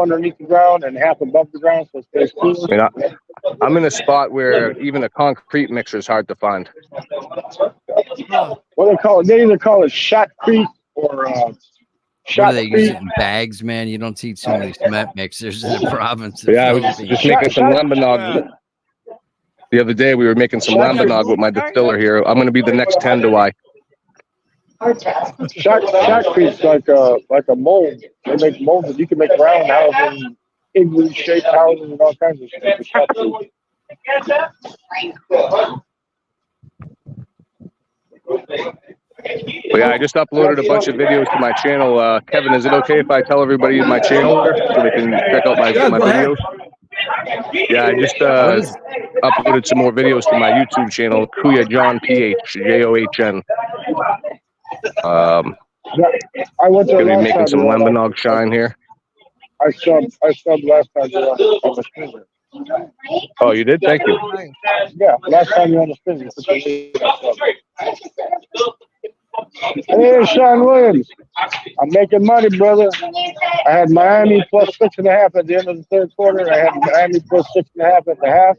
Speaker 3: underneath the ground and half above the ground, so it stays cool.
Speaker 4: I mean, I'm in a spot where even a concrete mixer is hard to find.
Speaker 3: What they call it? They either call it shotcrete or
Speaker 2: What do they use it in bags, man? You don't see so many cement mixers in the province of
Speaker 4: Yeah, I was
Speaker 2: Philippines.
Speaker 4: just making some lembanog. The other day, we were making some lembanog with my distiller here. I'm going to be the next 10 to I.
Speaker 3: Shotcrete's like a mold. They make molds. You can make round houses, igloo shaped houses, and all kinds of stuff. Shotcrete.
Speaker 4: But yeah, I just uploaded a bunch of videos to my channel. Kevin, is it okay if I tell everybody my channel here so they can check out my videos? Yeah, I just uploaded some more videos to my YouTube channel, Kuya John PH, JOHN.
Speaker 3: I went there
Speaker 4: Gonna be
Speaker 3: last
Speaker 4: making
Speaker 3: time.
Speaker 4: some lembanog shine here.
Speaker 3: I subbed last time you were on the stream.
Speaker 4: Oh, you did? Thank you.
Speaker 3: Yeah, last time you were on the stream. Hey, Sean Williams. I'm making money, brother. I had Miami plus 6.5 at the end of the third quarter. I had Miami plus 6.5 at the half.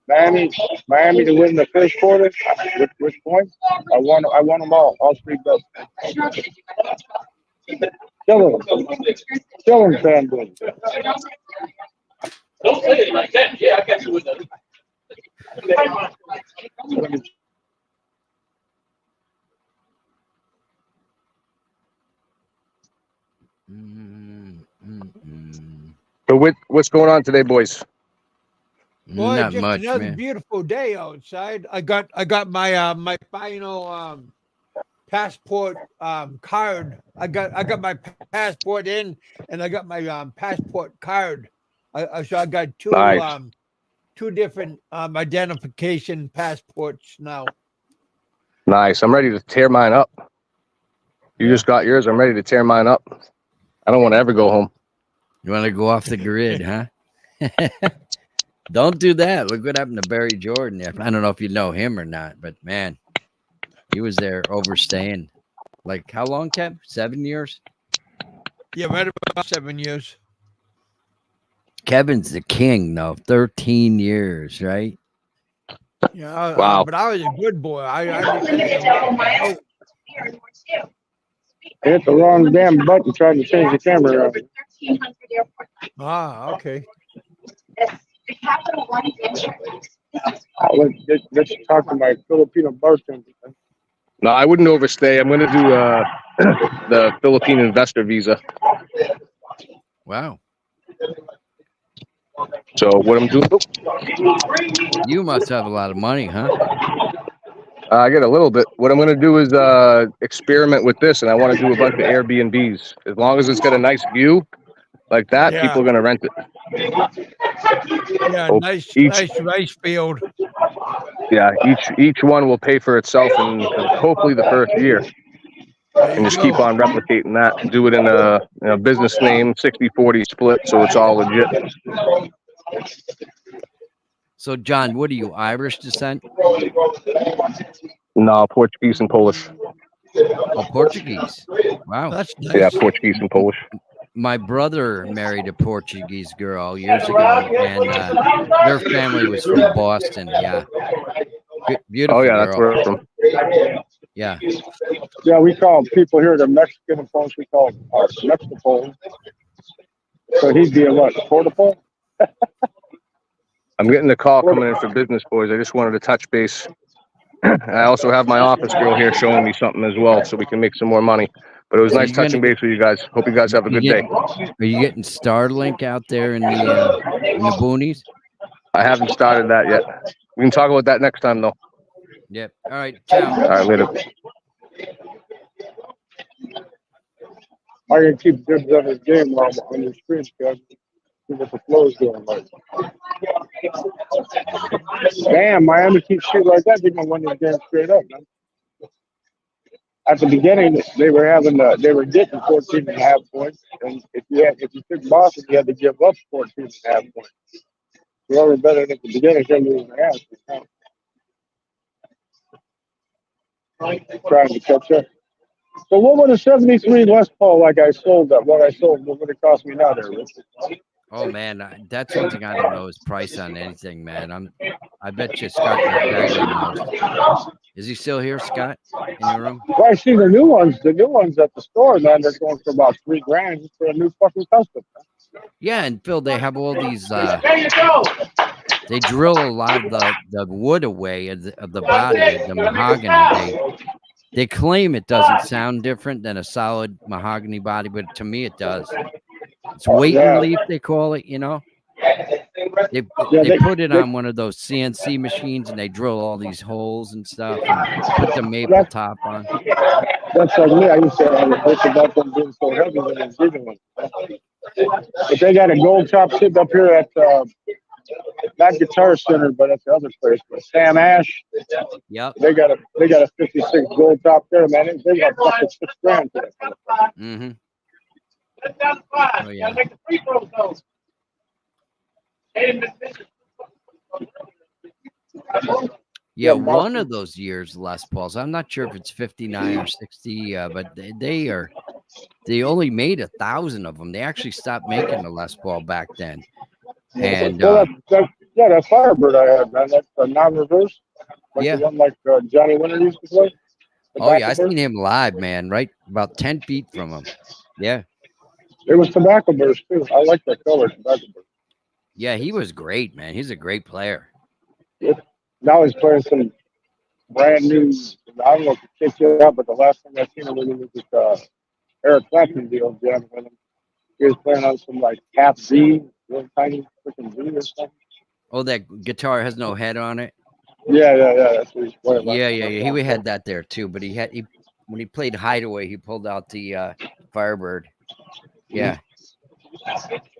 Speaker 3: Miami to win the first quarter with points. I won them all 3 bets. Kill him, fan boy.
Speaker 5: Don't say it like that. Yeah, I got you with that.
Speaker 4: So what's going on today, boys?
Speaker 1: Boy,
Speaker 2: Not
Speaker 1: just
Speaker 2: much,
Speaker 1: another
Speaker 2: man.
Speaker 1: beautiful day outside. I got my my final passport card. I got my passport in, and I got my passport card. So I got
Speaker 4: Nice.
Speaker 1: two different identification passports now.
Speaker 4: Nice. I'm ready to tear mine up. You just got yours. I'm ready to tear mine up. I don't want to ever go home.
Speaker 2: You want to go off the grid, huh? Don't do that. Look what happened to Barry Jordan. I don't know if you know him or not, but man, he was there overstaying. Like how long, Kev? 7 years?
Speaker 1: Yeah, right about 7 years.
Speaker 2: Kevin's the king, though. 13 years, right?
Speaker 1: Yeah,
Speaker 4: Wow.
Speaker 1: but I was a good boy. I
Speaker 3: hit the wrong damn button trying to change the camera around.
Speaker 1: Okay.
Speaker 3: Let's talk to my Filipino bartender.
Speaker 4: No, I wouldn't overstay. I'm going to do the Philippine investor visa.
Speaker 2: Wow.
Speaker 4: So what I'm doing,
Speaker 2: You must have a lot of money, huh?
Speaker 4: I get a little bit. What I'm going to do is experiment with this, and I want to do a bunch of Airbnbs. As long as it's got a nice view like that,
Speaker 1: Yeah.
Speaker 4: people are going to rent it.
Speaker 1: Yeah,
Speaker 4: Oh,
Speaker 1: nice rice field.
Speaker 4: Yeah, each one will pay for itself in hopefully the first year. And just keep on replicating that. Do it in a business name, 60-40 split, so it's all legit.
Speaker 2: So, John, what are you, Irish descent?
Speaker 4: No, Portuguese and Polish.
Speaker 2: Oh, Portuguese. Wow.
Speaker 1: That's nice.
Speaker 4: Yeah, Portuguese and Polish.
Speaker 2: My brother married a Portuguese girl years ago, and their family was from Boston. Yeah. Beautiful.
Speaker 4: Oh, yeah,
Speaker 2: girl.
Speaker 4: that's where I'm from.
Speaker 2: Yeah.
Speaker 3: Yeah, we call people here the Mexican Poles. We call them Mexican Poles. So he'd be a what? Portable?
Speaker 4: I'm getting the call coming in for business, boys. I just wanted to touch base. I also have my office girl here showing me something as well, so we can make some more money. But it was nice touching base with you guys. Hope you guys have a good day.
Speaker 2: Are you getting Starlink out there in the boonies?
Speaker 4: I haven't started that yet. We can talk about that next time, though.
Speaker 2: Yep. All right. Ciao.
Speaker 4: All right, later.
Speaker 3: I can keep dibs on his game while I'm on your screen, guys. See what the flow's doing like. Damn, Miami keeps shooting like that. They're gonna win this game straight up, man. At the beginning, they were getting 14.5 points, and if you took Boston, you had to give up 14.5 points. Whoever better at the beginning can lose their ass. Trying to catch up. So what would a 73 Les Paul like I sold that? What I sold, what would it cost me now there, Rich?
Speaker 2: Oh man, that's one thing I don't know is price on anything, man. I bet you Scott McGregor knows. Is he still here, Scott, in your room?
Speaker 3: Well, I see the new ones at the store, man. They're going for about $3,000 just for a new fucking custom.
Speaker 2: Yeah, and Phil, they have all these.
Speaker 5: There you go.
Speaker 2: They drill a lot of the wood away of the body, the mahogany. They claim it doesn't sound different than a solid mahogany body, but to me it does. It's weight relief, they call it, you know. They put it on one of those CNC machines and they drill all these holes and stuff and put the maple top on.
Speaker 3: That's like me. I used to have a bitch about them being so heavy when I was giving one. But they got a gold top sitting up here at not Guitar Center, but at the other place, but Sam Ash.
Speaker 2: Yep.
Speaker 3: They got a 56 gold top there, man. They got fucking $6,000 for that.
Speaker 2: Mm-hmm.
Speaker 5: Oh, yeah. Make the free throws, though.
Speaker 2: Yeah, one of those years, Les Pauls. I'm not sure if it's 59 or 60, but they only made 1,000 of them. They actually stopped making the Les Paul back then. And
Speaker 3: that Firebird I had, man. That's a non-reverse. Like the one like Johnny Winter used to play.
Speaker 2: Oh yeah, I seen him live, man. Right, about 10 feet from him. Yeah.
Speaker 3: It was Tobacco Burst too. I like that color, Tobacco Burst.
Speaker 2: Yeah, he was great, man. He's a great player.
Speaker 3: Now he's playing some brand new. I don't know if he kicked it out, but the last thing I seen him was this Eric Clapton deal jamming with him. He was playing on some like half Z, real tiny freaking Z or something.
Speaker 2: Oh, that guitar has no head on it.
Speaker 3: Yeah. That's what he's playing.
Speaker 2: Yeah. He had that there too, but when he played Hideaway, he pulled out the Firebird. Yeah.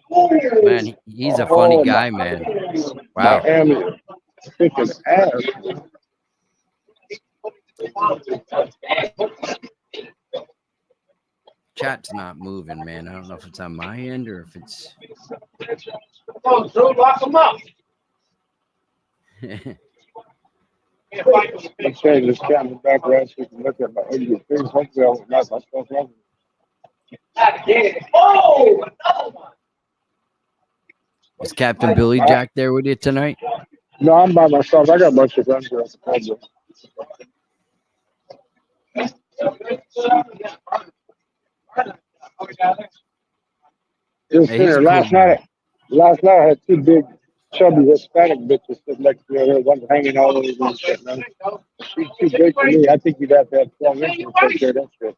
Speaker 2: Man, he's a funny guy, man. Wow.
Speaker 3: Miami, kicking ass.
Speaker 2: Chat's not moving, man. I don't know if it's on my end or if it's.
Speaker 5: Come on, Drew, lock him up.
Speaker 3: Let's say this camera back around so you can look at my ugly face. Hopefully, I won't knock myself over.
Speaker 5: Oh, another one.
Speaker 2: Is Captain Billy Jack there with you tonight?
Speaker 3: No, I'm by myself. I got a bunch of friends here at the pub. Last night I had two big chubby Hispanic bitches sitting next to me here, one hanging all over and shit, man. She's too big for me. I think you'd have to have 12 inches to take care of that shit.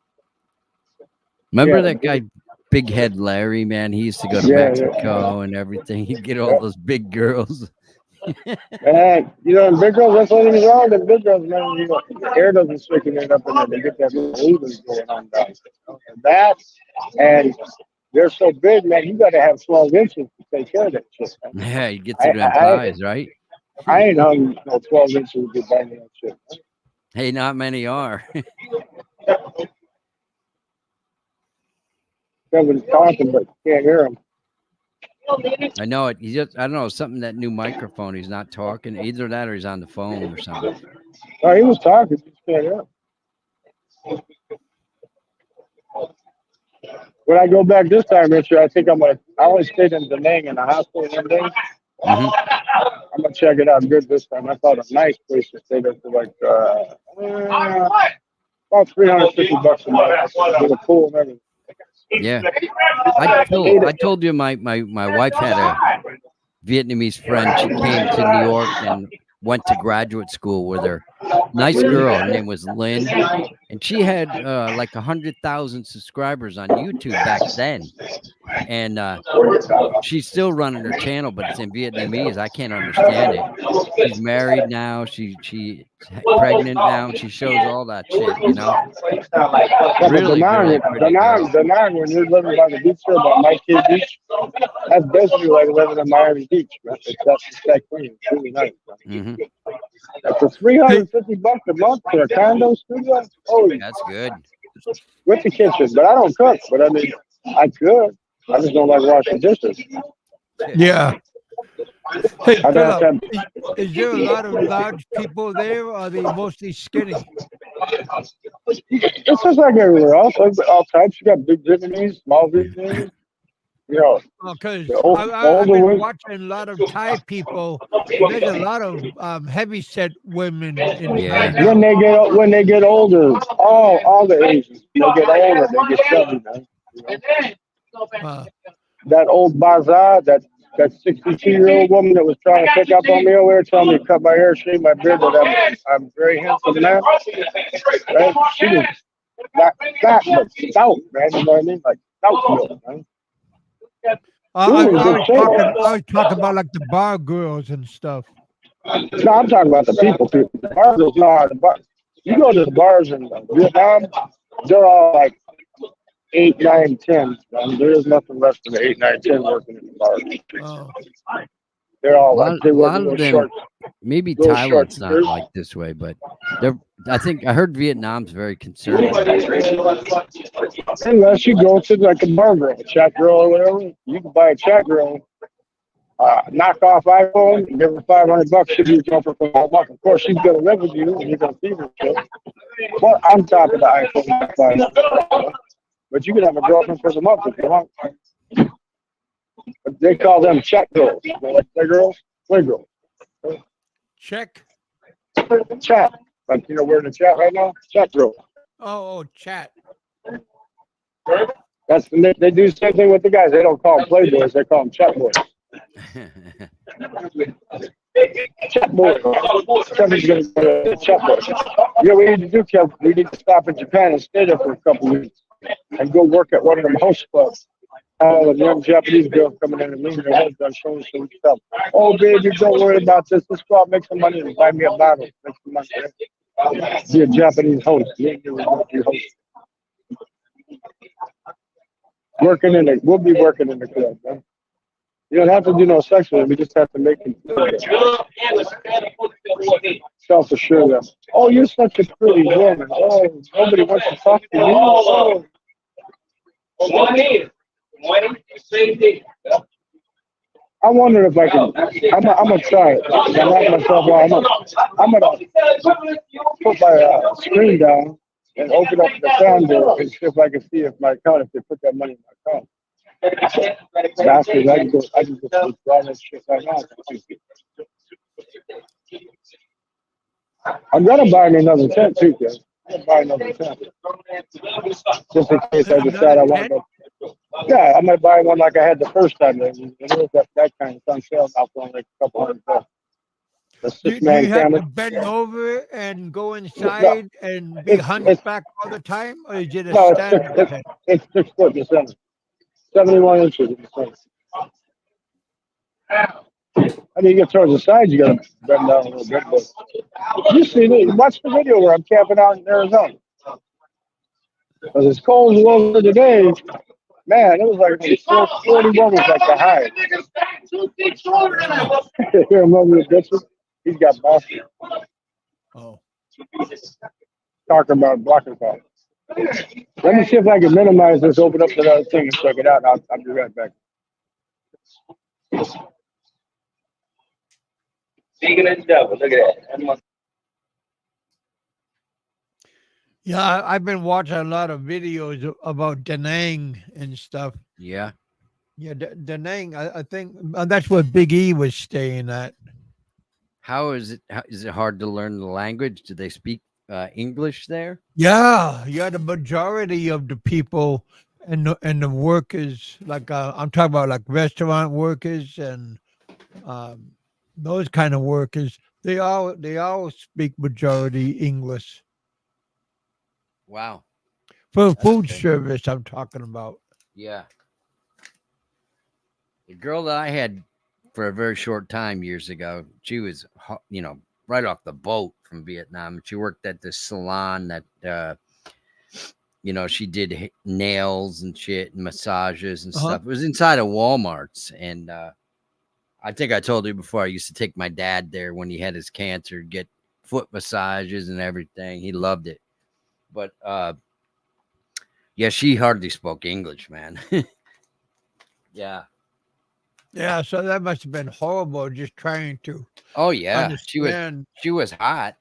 Speaker 2: Remember that guy, Big Head Larry, man? He used to go to Mexico and everything. He'd get all those big girls.
Speaker 3: Man, you know, big girls, that's what is wrong. The big girls, man, you know, the air doesn't circulate up in there. They get that little movement going on down. And that, and they're so big, man, you got to have 12 inches to take care of that shit, man.
Speaker 2: Yeah, you get through them thighs, right?
Speaker 3: I ain't hung no 12 inches to get banging that shit, man.
Speaker 2: Hey, not many are.
Speaker 3: Kevin's talking, but you can't hear him.
Speaker 2: I know it. He just, I don't know, something that new microphone. He's not talking. Either that or he's on the phone or something.
Speaker 3: Oh, he was talking. You just can't hear him. When I go back this time, Richard, I think I only stayed in Da Nang in the hospital one day. I'm going to check it out good this time. I thought a nice place to stay there for like about $350 a month with a pool and everything.
Speaker 2: Yeah, I told you my wife had a Vietnamese friend. She came to New York and went to graduate school with her. Nice girl. Her name was Lynn, and she had like 100,000 subscribers on YouTube back then. And she's still running her channel, but it's in Vietnamese. I can't understand it. She's married now. She's pregnant now. She shows all that shit, you know. Really,
Speaker 3: Da Nang, when you're living by the beach here, by My Kid Beach, that's basically like living in Miami Beach, man. It's that clean. It's really nice. For $350 a month for a condo studio,
Speaker 2: that's good.
Speaker 3: With the kitchen, but I don't cook. But I mean, I could. I just don't like washing dishes.
Speaker 1: Yeah. Hey, Phillip, is there a lot of large people there, or are they mostly skinny?
Speaker 3: It's just like everywhere else. All types. You got big Vietnamese, small Vietnamese. You know,
Speaker 1: Because
Speaker 3: the old,
Speaker 1: I've
Speaker 3: older
Speaker 1: been
Speaker 3: women.
Speaker 1: watching a lot of Thai people. There's a lot of heavy set women in
Speaker 2: Yeah.
Speaker 1: Thai now.
Speaker 3: When they get older, all the Asians, they get older, they get chubby, man. You know?
Speaker 1: Uh,
Speaker 3: That old bazaar, that 62-year-old woman that was trying to pick up on me earlier, telling me to cut my hair, shave my beard, that I'm very handsome man. Right? She was not fat, but stout, man. You know what I mean? Like stout milk, man. She was in
Speaker 1: I
Speaker 3: good
Speaker 1: was
Speaker 3: shape.
Speaker 1: talking about like the bar girls and stuff.
Speaker 3: No, I'm talking about the people. The bars, no, the bar. You go to the bars in Vietnam, they're all like 8, 9, 10. There is nothing less than the 8, 9, 10 working in the bar.
Speaker 1: Oh,
Speaker 3: They're
Speaker 2: A
Speaker 3: all
Speaker 2: lot,
Speaker 3: like they
Speaker 2: a
Speaker 3: wear
Speaker 2: lot of
Speaker 3: little
Speaker 2: them.
Speaker 3: short,
Speaker 2: Maybe
Speaker 3: little short
Speaker 2: Thailand's not
Speaker 3: skirts.
Speaker 2: like this way, but they're. I think I heard Vietnam's very conservative.
Speaker 3: Unless you go to like a bar girl, a chat girl or whatever, you can buy a chat girl, knock off iPhone, give her $500, she'll be your girlfriend for a month. Of course, she's gonna live with you and you're gonna feed her shit. But on top of the iPhone, but you can have a girlfriend for the month if you want. They call them chat girls. You know, like play girls, play girls.
Speaker 1: check.
Speaker 3: Chat. Like, we're in the chat right now. Chat girls.
Speaker 1: Oh, chat.
Speaker 3: They do the same thing with the guys. They don't call them playboys. They call them chat boys. Chat boys. Kevin's gonna go to chat boys. Yeah, we need to do, Kevin. We need to stop in Japan and stay there for a couple weeks and go work at one of them house clubs. The young Japanese girl coming in and leaving their heads on showing some stuff. Oh, baby, don't worry about this. Let's go out, make some money, and buy me a bottle. Make some money. Right? Be a Japanese host. We'll be working in the club, man. You don't have to do no sex with it. We just have to make it self-assure them. Oh, you're such a pretty woman. Oh, nobody wants to talk to you. Oh. I wonder if I can. I'm gonna try it. I'm not myself. I'm gonna put my screen down and open up the phone door and see if I can see if my account, if they put that money in my account. Bastards, I can just withdraw that shit right now. I'm gonna buy me another tent too, guys. I'm gonna buy another tent. Just in case I decide I want to go. Yeah, I'm gonna buy one like I had the first time. That kind of on sale now for like a couple $100. The
Speaker 1: Do
Speaker 3: 6-man
Speaker 1: you have
Speaker 3: camera.
Speaker 1: to bend over and go
Speaker 3: No,
Speaker 1: inside and be
Speaker 3: it's
Speaker 1: hunchback all the time, or is it a
Speaker 3: no,
Speaker 1: standard tent?
Speaker 3: it's 6 foot in the center, 71 inches in the center. I mean, you get towards the sides, you gotta bend down a little bit. But you see me? Watch the video where I'm camping out in Arizona. Because it's cold as it was today, man, it was like 41 was like the high. You remember the bitches? He's got Boston
Speaker 1: Oh,
Speaker 3: talking about blocking call. Let me see if I can minimize this, open up the other thing and check it out. I'll be right back. Speaking of the devil, look at that.
Speaker 1: yeah. I've been watching a lot of videos about Da Nang and stuff.
Speaker 2: Yeah.
Speaker 1: Yeah, Da Nang. I think that's where Big E was staying at.
Speaker 2: How is it? Is it hard to learn the language? Do they speak English there?
Speaker 1: Yeah, the majority of the people and the workers, like I'm talking about like restaurant workers and um, those kind of workers, they all speak majority English
Speaker 2: Wow.
Speaker 1: for
Speaker 2: That's
Speaker 1: food
Speaker 2: good.
Speaker 1: service. I'm talking about.
Speaker 2: Yeah. The girl that I had for a very short time years ago, she was, right off the boat from Vietnam. She worked at this salon that, she did nails and shit and massages and
Speaker 1: Uh-huh.
Speaker 2: stuff. It was inside of Walmart's. And I think I told you before, I used to take my dad there when he had his cancer, get foot massages and everything. He loved it. But yeah, she hardly spoke English, man. Yeah.
Speaker 1: Yeah, so that must have been horrible just trying to
Speaker 2: Oh yeah.
Speaker 1: understand.
Speaker 2: She was hot.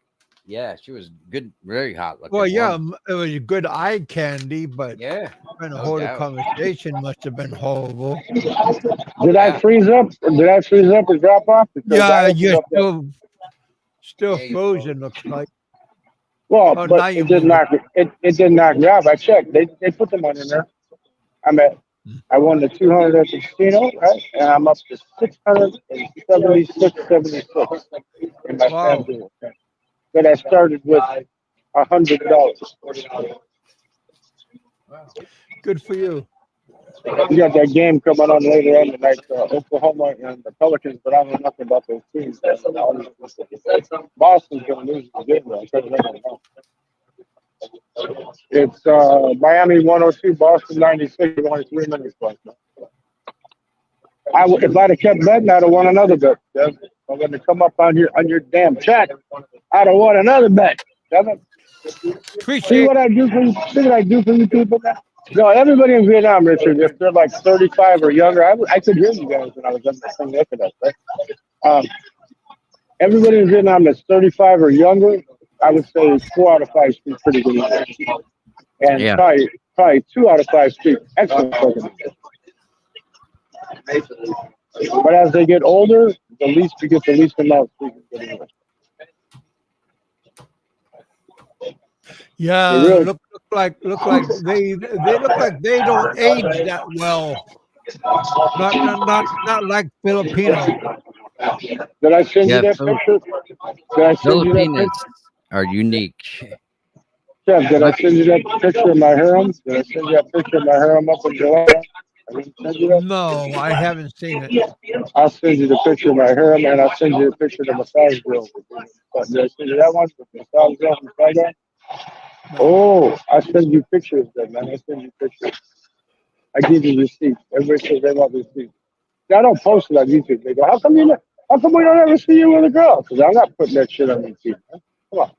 Speaker 2: Yeah, she was good, very hot looking.
Speaker 1: Well, yeah,
Speaker 2: woman.
Speaker 1: it was good eye candy, but
Speaker 2: Yeah,
Speaker 1: trying to
Speaker 2: no
Speaker 1: hold a
Speaker 2: doubt.
Speaker 1: conversation must have been horrible.
Speaker 3: Did I
Speaker 2: Yeah.
Speaker 3: freeze up? Did I freeze up and drop off? Because I
Speaker 1: Yeah,
Speaker 3: opened
Speaker 1: you're
Speaker 3: up that.
Speaker 1: still
Speaker 2: Yeah, you
Speaker 1: frozen. Looks like.
Speaker 3: Well,
Speaker 1: Oh,
Speaker 3: but
Speaker 1: now you
Speaker 3: it didn't
Speaker 1: move.
Speaker 3: knock me. It didn't knock me off. I checked. They put the money in there. I'm at. I won the 200 at the casino, right? And I'm up to 676.76 in my
Speaker 1: Wow,
Speaker 3: FanDuel. But I started with $100.
Speaker 1: good for you.
Speaker 3: You got that game coming on later on tonight, Oklahoma and the Pelicans, but I don't know nothing about those teams. Boston's going to lose the game, though. I'll tell you that right now. It's Miami 102, Boston 96, with only 3 minutes left. If I'd have kept betting, I'd have won another bet. Dev. I'm going to come up on your damn chat. I'd have won another bet. Devin. See
Speaker 1: Appreciate.
Speaker 3: what I do for you? See what I do for you people now? No, everybody in Vietnam, Richard, if they're like 35 or younger, I could hear you guys when I was up there looking at that. Um, everybody in Vietnam that's 35 or younger, I would say 4 out of 5 speak pretty good English. And
Speaker 2: Yeah.
Speaker 3: probably 2 out of 5 speak excellent spoken English. But as they get older, the least you get the least amount speaking good English.
Speaker 1: Yeah,
Speaker 3: They really,
Speaker 1: look like they look like they don't age that well. Not like Filipino.
Speaker 3: did I send you
Speaker 2: Yeah,
Speaker 3: that picture? Did I send you that
Speaker 2: Filipinos
Speaker 3: picture?
Speaker 2: are unique.
Speaker 3: Jeff, did I
Speaker 2: But
Speaker 3: send you that picture of my harem? Did I send you that picture of my harem up in July? I didn't send you that.
Speaker 1: No, I haven't seen it.
Speaker 3: I'll send you the picture of my harem, and I'll send you the picture of the massage girl. Did I send you that one? The massage girl from Saigon?
Speaker 1: No.
Speaker 3: Oh, I send you pictures then, man. I send you pictures. I give you receipts. Everybody says they want receipts. I don't post it on YouTube. They go, how come we don't ever see you with a girl? Because I'm not putting that shit on YouTube. Man. Come on.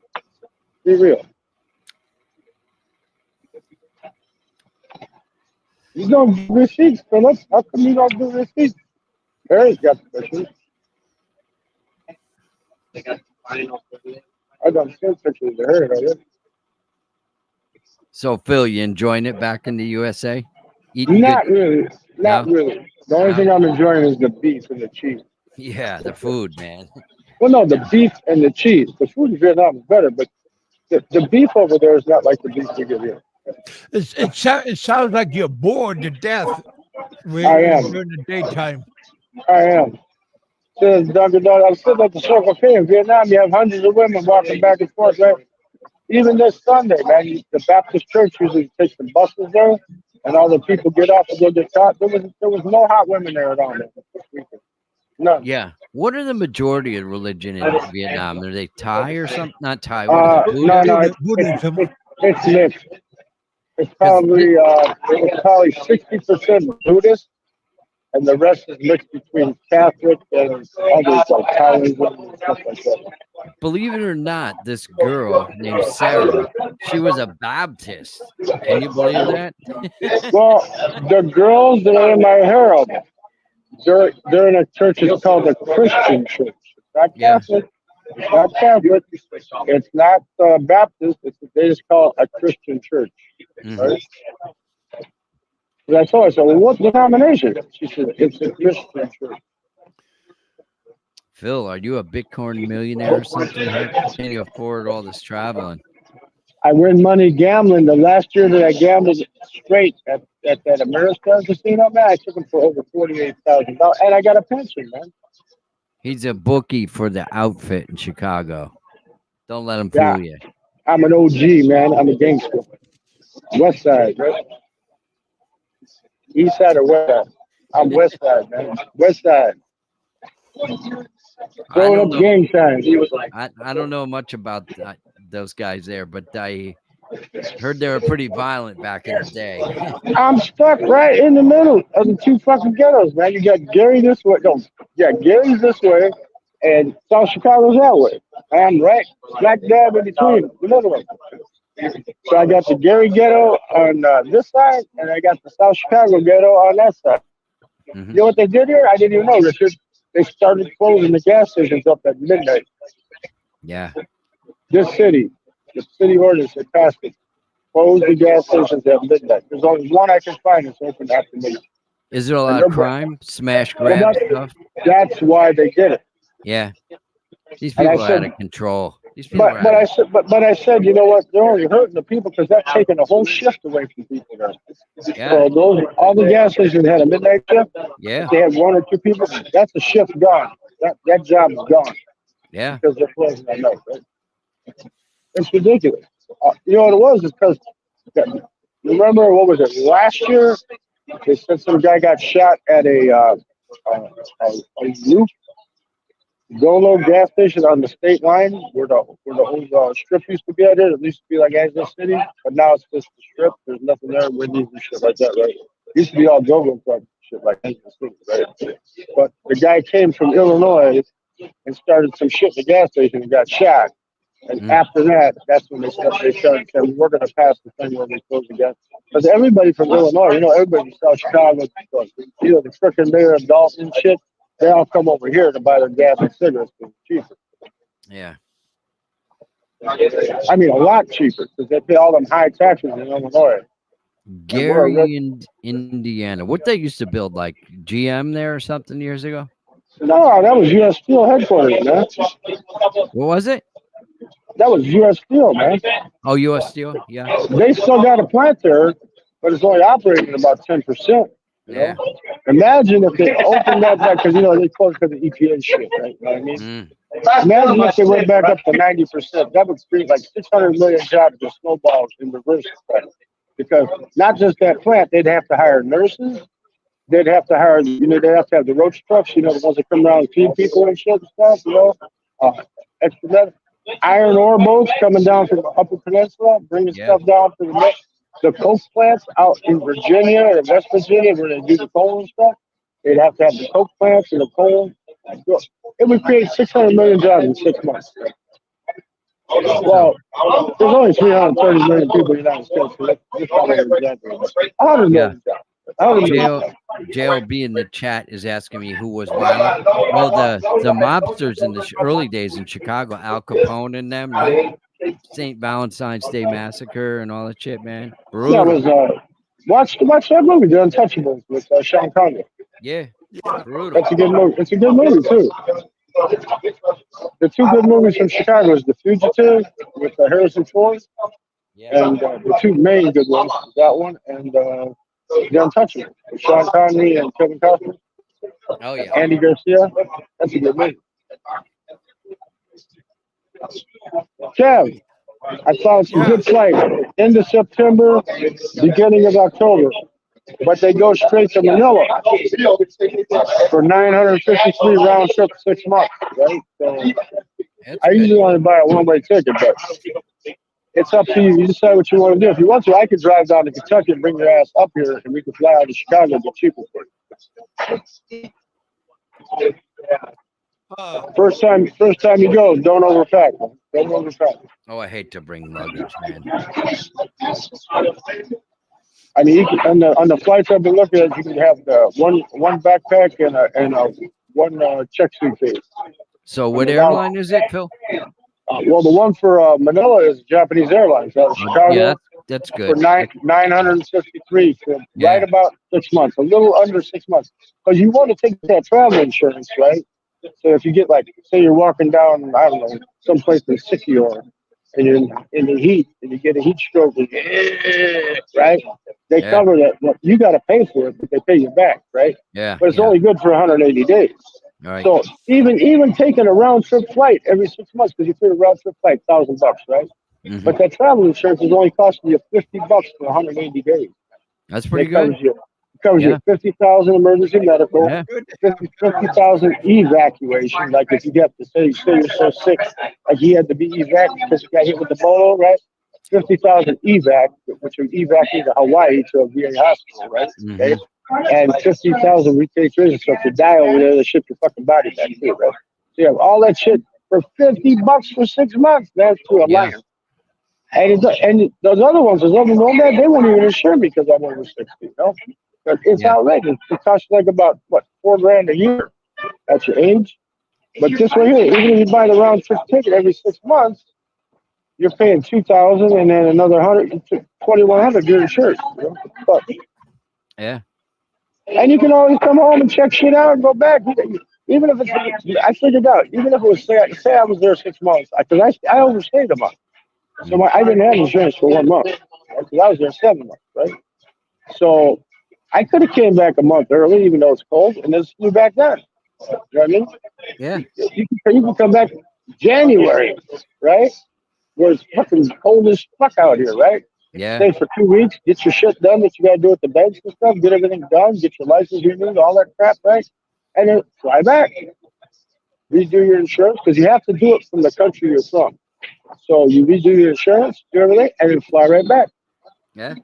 Speaker 3: Be real. You don't do receipts, Philip. How come you don't do receipts? Harry's got the pictures. I don't send pictures of Harry, I did.
Speaker 2: so Phil, you enjoying it back in the USA? Eating good?
Speaker 3: Not really. Not
Speaker 2: No?
Speaker 3: really. The only
Speaker 2: No?
Speaker 3: thing I'm enjoying is the beef and the cheese.
Speaker 2: Yeah, the food, man.
Speaker 3: Well, no, the beef and the cheese. The food in Vietnam is better, but the beef over there is not like the beef we get here.
Speaker 1: It sounds like you're bored to death
Speaker 3: I am.
Speaker 1: during the daytime.
Speaker 3: I am. Says Dunkin' Donuts. I'm sitting at the Circle K in Vietnam. You have hundreds of women walking back and forth, right? Even this Sunday, man, the Baptist church usually takes the buses there, and all the people get off and go get taught. There was no hot women there at all man, this weekend. None.
Speaker 2: Yeah. What are the majority of religion in Vietnam? Are they Thai or something? Not Thai. What is it?
Speaker 3: No,
Speaker 2: Buddha?
Speaker 3: no,
Speaker 1: Buddhism.
Speaker 3: it's mixed. It's
Speaker 2: 'Cause
Speaker 3: probably 60% Buddhist, and the rest is mixed between Catholic and others like Taoism and stuff like that.
Speaker 2: believe it or not, this girl named Sarah, she was a Baptist. Can you believe that?
Speaker 3: Well, the girls that are in my harem, they're in a church. It's called a Christian church. It's not
Speaker 2: Yeah.
Speaker 3: Catholic. It's not Catholic. It's not Baptist. They just call it a Christian church.
Speaker 2: Mhm.
Speaker 3: Right? And I told her, I said, well, what denomination? She said, it's a Christian church.
Speaker 2: Phil, are you a Bitcoin millionaire or something? How can you afford all this traveling?
Speaker 3: I win money gambling. The last year that I gambled straight at that Ameristar casino, man, I took him for over $48,000, and I got a pension, man.
Speaker 2: He's a bookie for the outfit in Chicago. Don't let him
Speaker 3: Yeah,
Speaker 2: fool you.
Speaker 3: I'm an OG, man. I'm a gangster. West Side, right? East Side or West Side? I'm West Side, man. West Side.
Speaker 2: I
Speaker 3: Throwing
Speaker 2: don't
Speaker 3: up
Speaker 2: know.
Speaker 3: gang signs.
Speaker 2: I don't know much about those guys there, but I heard they were pretty violent back in the day.
Speaker 3: I'm stuck right in the middle of the two fucking ghettos, man. You got Gary this way. No, yeah, Gary's this way, and South Chicago's that way. I'm right smack dab in between the middle of them. So I got the Gary ghetto on this side, and I got the South Chicago ghetto on that side.
Speaker 2: Mhm.
Speaker 3: You know what they did here? I didn't even know, Richard. They started closing the gas stations up at midnight.
Speaker 2: Yeah.
Speaker 3: This city, the city ordinance that passed it, close the gas stations at midnight. There's only one I can find that's open after midnight.
Speaker 2: Is there a lot
Speaker 3: And
Speaker 2: of
Speaker 3: they're-
Speaker 2: crime, smash
Speaker 3: Well,
Speaker 2: grab stuff?
Speaker 3: that's why they did it.
Speaker 2: Yeah. These
Speaker 3: And I
Speaker 2: people are out
Speaker 3: said-
Speaker 2: of control. These people are
Speaker 3: But
Speaker 2: out
Speaker 3: I
Speaker 2: of,
Speaker 3: said, but I said, you know what? They're only hurting the people because that's taking a whole shift away from people there.
Speaker 2: yeah,
Speaker 3: So those, all the gas stations had a midnight shift.
Speaker 2: yeah,
Speaker 3: If they had one or two people, that's a shift gone. That job is gone
Speaker 2: yeah.
Speaker 3: because they're closing at night. Right? It's ridiculous. You know what it was? It's because remember what was it last year? They said some guy got shot at a roof Golo gas station on the state line where the old strip used to be at it. It used to be like Angeles City, but now it's just the strip. There's nothing there. Wendy's and shit like that, right? It used to be all Go-Go club shit like Angeles City, right? But the guy came from Illinois and started some shit in the gas station and got shot. And after that, that's when they started saying, we're going to pass the thing where we close the gas. Because everybody from Illinois, everybody from South Chicago, the freaking mayor of Dalton and shit, they all come over here to buy their gas and cigarettes because it's cheaper.
Speaker 2: Yeah.
Speaker 3: I mean, a lot cheaper because they pay all them high taxes in Illinois.
Speaker 2: Gary, Indiana. What they used to build, like GM there or something years ago?
Speaker 3: No, that was U.S. Steel headquarters, man.
Speaker 2: What was it?
Speaker 3: That was U.S. Steel, man.
Speaker 2: Oh, U.S. Steel. Yeah.
Speaker 3: They still got a plant there, but it's only operating about 10%.
Speaker 2: Yeah.
Speaker 3: Imagine if they opened that back because they closed because of EPA shit, right? You know what I mean? Imagine if they went back up to 90%. That would create like 600 million jobs to snowballs in reverse effect. Because not just that plant, they'd have to hire nurses. They'd have to hire, they'd have to have the roach trucks, the ones that come around and feed people and shit and stuff, extra iron ore boats coming down from the Upper Peninsula, bringing stuff down to the coke plants out in Virginia or West Virginia where they do the coal and stuff. They'd have to have the coke plants and the coal. It would create 600 million jobs in 6 months. Well, there's only 330 million people in the United States. So that's probably exactly 100 million jobs.
Speaker 2: JLB in the chat is asking me who was violent. Well, the mobsters in the early days in Chicago, Al Capone and them, right? St. Valentine's Day Massacre and all that shit, man. Brutal.
Speaker 3: That was watch that movie, The Untouchables, with Sean Connery.
Speaker 2: Yeah, brutal.
Speaker 3: That's a good movie. It's a good movie too. The two good movies from Chicago is The Fugitive with Harrison Ford, and the two main good ones, that one and The Untouchables with Sean Connery and Kevin Costner.
Speaker 2: Oh yeah.
Speaker 3: Andy Garcia. That's a good movie. Kev, I saw some good flights. End of September, beginning of October. But they go straight to Manila for 953 round trip, 6 months, right? So I usually only buy a one-way ticket, but it's up to you. You decide what you want to do. If you want to, I could drive down to Kentucky and bring your ass up here, and we could fly out to Chicago and get cheaper for you. First time you go, don't overpack. Don't overpack.
Speaker 2: Oh, I hate to bring luggage, man.
Speaker 3: I mean, on the flights I've been looking at, you can have one backpack and one check suitcase.
Speaker 2: So, what airline is it, Phil?
Speaker 3: Well, the one for Manila is Japanese Airlines out of Chicago.
Speaker 2: Yeah, that's good.
Speaker 3: For 953 for right about 6 months, a little under 6 months. Because you want to take that travel insurance, right? So if you get say you're walking down, I don't know, someplace in Sikior, and you're in the heat, and you get a heat stroke, right? They cover that. Well, you got to pay for it, but they pay you back, right?
Speaker 2: Yeah.
Speaker 3: But it's only good for 180 days.
Speaker 2: Right.
Speaker 3: So even taking a round trip flight every 6 months, because you figure a round trip flight $1,000, right?
Speaker 2: Mm-hmm.
Speaker 3: But that travel insurance is only costing you $50 for 180 days.
Speaker 2: That's pretty good.
Speaker 3: Covers you 50,000 emergency medical, 50,000 evacuation. Like if you have to say you're so sick, like he had to be evacuated because he got hit with the bolo, right? 50,000 evac, which would evac you to Hawaii to a VA hospital, right?
Speaker 2: Mm-hmm.
Speaker 3: Okay? And 50,000 repatriation. So if you die over there, they ship your fucking body back here, right? So you have all that shit for $50 for 6 months. That's to a lion. And those other ones, those other nomad, they won't even insure me because I'm over 60, you know? But it's outrageous. It costs like about $4,000 a year at your age. But this right here, even if you buy the round trip ticket every 6 months, you're paying 2,000 and then another 100, 2,100 your insurance. You know? But,
Speaker 2: Yeah.
Speaker 3: and you can always come home and check shit out and go back. Even if it's, I figured out, even if it was, say I was there 6 months, because I overstayed a month. So I didn't have insurance for 1 month. Because I was there 7 months, right? So I could have came back a month early, even though it's cold, and then flew back then. You know what I mean?
Speaker 2: Yeah.
Speaker 3: You can come back January, right? Where it's fucking cold as fuck out here, right?
Speaker 2: Yeah.
Speaker 3: Stay for 2 weeks, get your shit done that you gotta do with the banks and stuff, get everything done, get your license renewed, all that crap, right? And then fly back. Redo your insurance, because you have to do it from the country you're from. So you redo your insurance, do everything, and then fly right back.
Speaker 2: Yeah.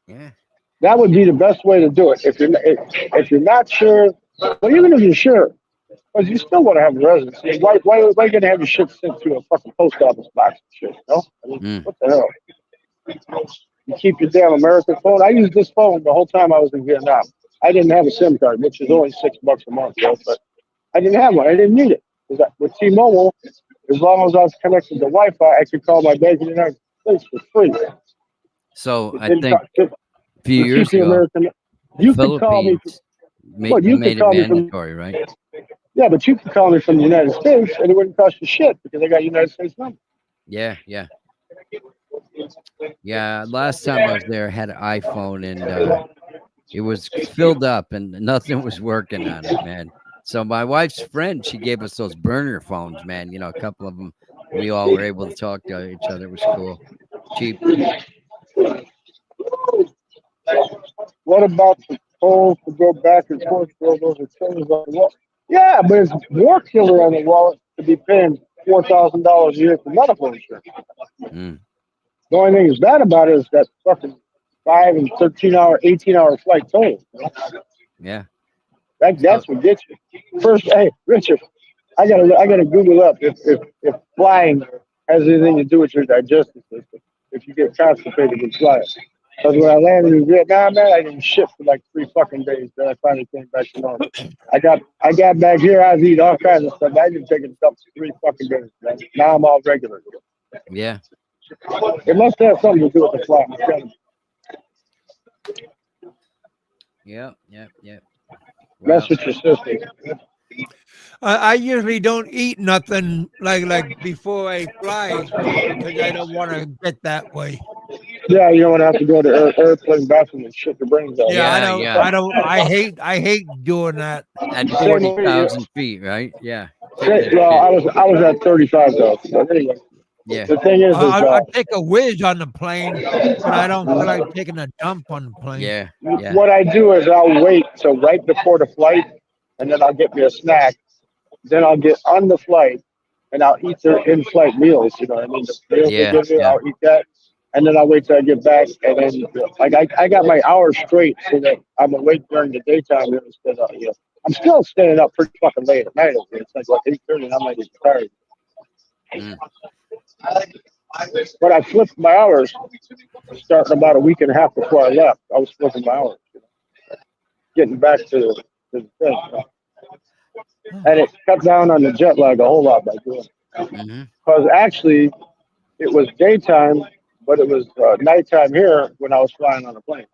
Speaker 2: Yeah.
Speaker 3: That would be the best way to do it. If you're not sure, well, even if you're sure, because you still want to have a residency. Why are you gonna have your shit sent to a fucking post office box and shit? You know? I mean, what the hell? You keep your damn American phone. I used this phone the whole time I was in Vietnam. I didn't have a SIM card, which is only $6 a month, bro, but I didn't have one. I didn't need it. With T-Mobile, as long as I was connected to Wi-Fi, I could call my bank in the United States for free.
Speaker 2: So
Speaker 3: It
Speaker 2: I
Speaker 3: didn't
Speaker 2: think
Speaker 3: co-
Speaker 2: a few
Speaker 3: to
Speaker 2: years
Speaker 3: keep your
Speaker 2: ago,
Speaker 3: American.
Speaker 2: the
Speaker 3: You could call me.
Speaker 2: Philippines
Speaker 3: Well, you could
Speaker 2: made it
Speaker 3: call me from.
Speaker 2: mandatory, right?
Speaker 3: Yeah, but you could call me from the United States, and it wouldn't cost you shit because I got United States number.
Speaker 2: Yeah. Yeah. Yeah. Last time I was there, I had an iPhone and it was filled up and nothing was working on it, man. So my wife's friend, she gave us those burner phones, man. You know, a couple of them. We all were able to talk to each other. It was cool. Cheap.
Speaker 3: What about the tolls to go back and forth for those attorneys on the wall? Yeah, but it's more killer on the wallet to be paying $4,000 a year for medical insurance.
Speaker 2: Mm.
Speaker 3: The only thing that's bad about it is that fucking 5 and 13-hour, 18-hour flight toll.
Speaker 2: Yeah.
Speaker 3: That's what gets you. First, hey, Richard, I gotta Google up if flying has anything to do with your digestive system. If you get constipated with flying. Because when I landed in Vietnam, man, I didn't shit for like 3 fucking days. Then I finally came back to normal. I got back here. I was eating all kinds of stuff. I didn't take it up 3 fucking days. Man. Now I'm all regular.
Speaker 2: Yeah.
Speaker 3: It must have something to do with the flying.
Speaker 2: Yep. Yep. Yep.
Speaker 3: Mess
Speaker 2: Well,
Speaker 3: with your system.
Speaker 1: I usually don't eat nothing like before I fly because I don't want to get that way.
Speaker 3: Yeah, you don't want to have to go to airplane bathroom and shit your brains out.
Speaker 1: Yeah,
Speaker 2: Yeah,
Speaker 1: I don't. I hate doing that.
Speaker 2: at
Speaker 3: Same way,
Speaker 2: 40,000 feet, right? Yeah.
Speaker 3: well, I was at 35,000. But anyway,
Speaker 2: Yeah.
Speaker 3: the thing is
Speaker 1: I'll take a whiz on the plane, but I don't feel like taking a dump on the plane.
Speaker 2: Yeah. Yeah.
Speaker 3: what I do is I'll wait till right before the flight, and then I'll get me a snack. Then I'll get on the flight, and I'll eat their in-flight meals. You know what I mean? The meals
Speaker 2: Yeah,
Speaker 3: they give me,
Speaker 2: yeah.
Speaker 3: I'll eat that, and then I'll wait till I get back, and then like I got my hours straight so that I'm awake during the daytime instead of I'm still staying up pretty fucking late at night. It's like what 8:30, and I'm like tired.
Speaker 2: Mm.
Speaker 3: But I flipped my hours starting about a week and a half before I left. I was flipping my hours, getting back to the thing. And it cut down on the jet lag a whole lot by doing it.
Speaker 2: Mm-hmm.
Speaker 3: Because actually, it was daytime, but it was nighttime here when I was flying on the plane.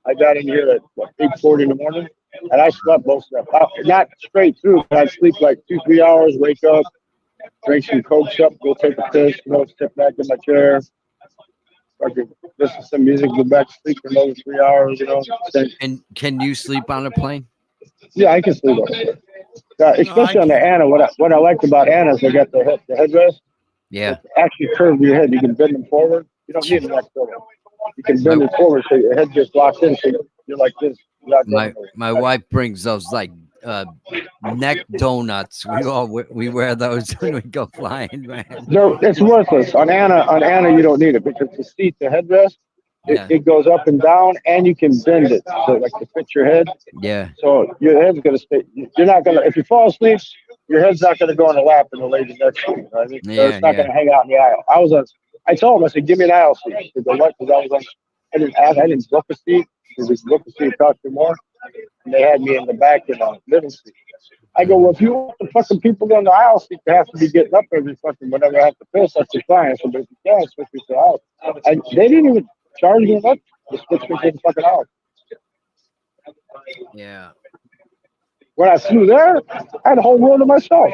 Speaker 3: I got in here at 8:40 in the morning, and I slept most of that. Not straight through, but I'd sleep like 2-3 hours, wake up, drink some Cokes up, go take a piss, sit back in my chair, fucking listen to some music, go back to sleep for another 3 hours,
Speaker 2: And can you sleep on a plane?
Speaker 3: Yeah, I can sleep on it. Especially on the Anna. What I liked about Anna is they got the headrest.
Speaker 2: Yeah.
Speaker 3: It actually curve your head. You can bend them forward. You don't need an neck pillow. You can bend it forward so your head just locks in. So you're like this.
Speaker 2: My wife brings those like neck donuts. We wear those when we go flying, man.
Speaker 3: It's worthless. On Anna, you don't need it because the seat, the headrest,
Speaker 2: Yeah.
Speaker 3: it goes up and down, and you can bend it so like to fit your head.
Speaker 2: Yeah.
Speaker 3: So your head's gonna stay. You're not gonna. If you fall asleep, your head's not gonna go in the lap and the lady next to you. You know what I mean? So it's not gonna hang out in the aisle. I told him, I said, give me an aisle seat. Because I didn't book a seat. Because if you book a seat, it costs you more. And they had me in the back in a living seat. I go, well, if you want the fucking people in the aisle seat to have to be getting up every fucking whenever I have to piss, that's fine. So, but if you can't, switch me to the aisle. And they didn't even charge me enough to switch me to the fucking aisle.
Speaker 2: Yeah.
Speaker 3: When I flew there, I had the whole room to myself.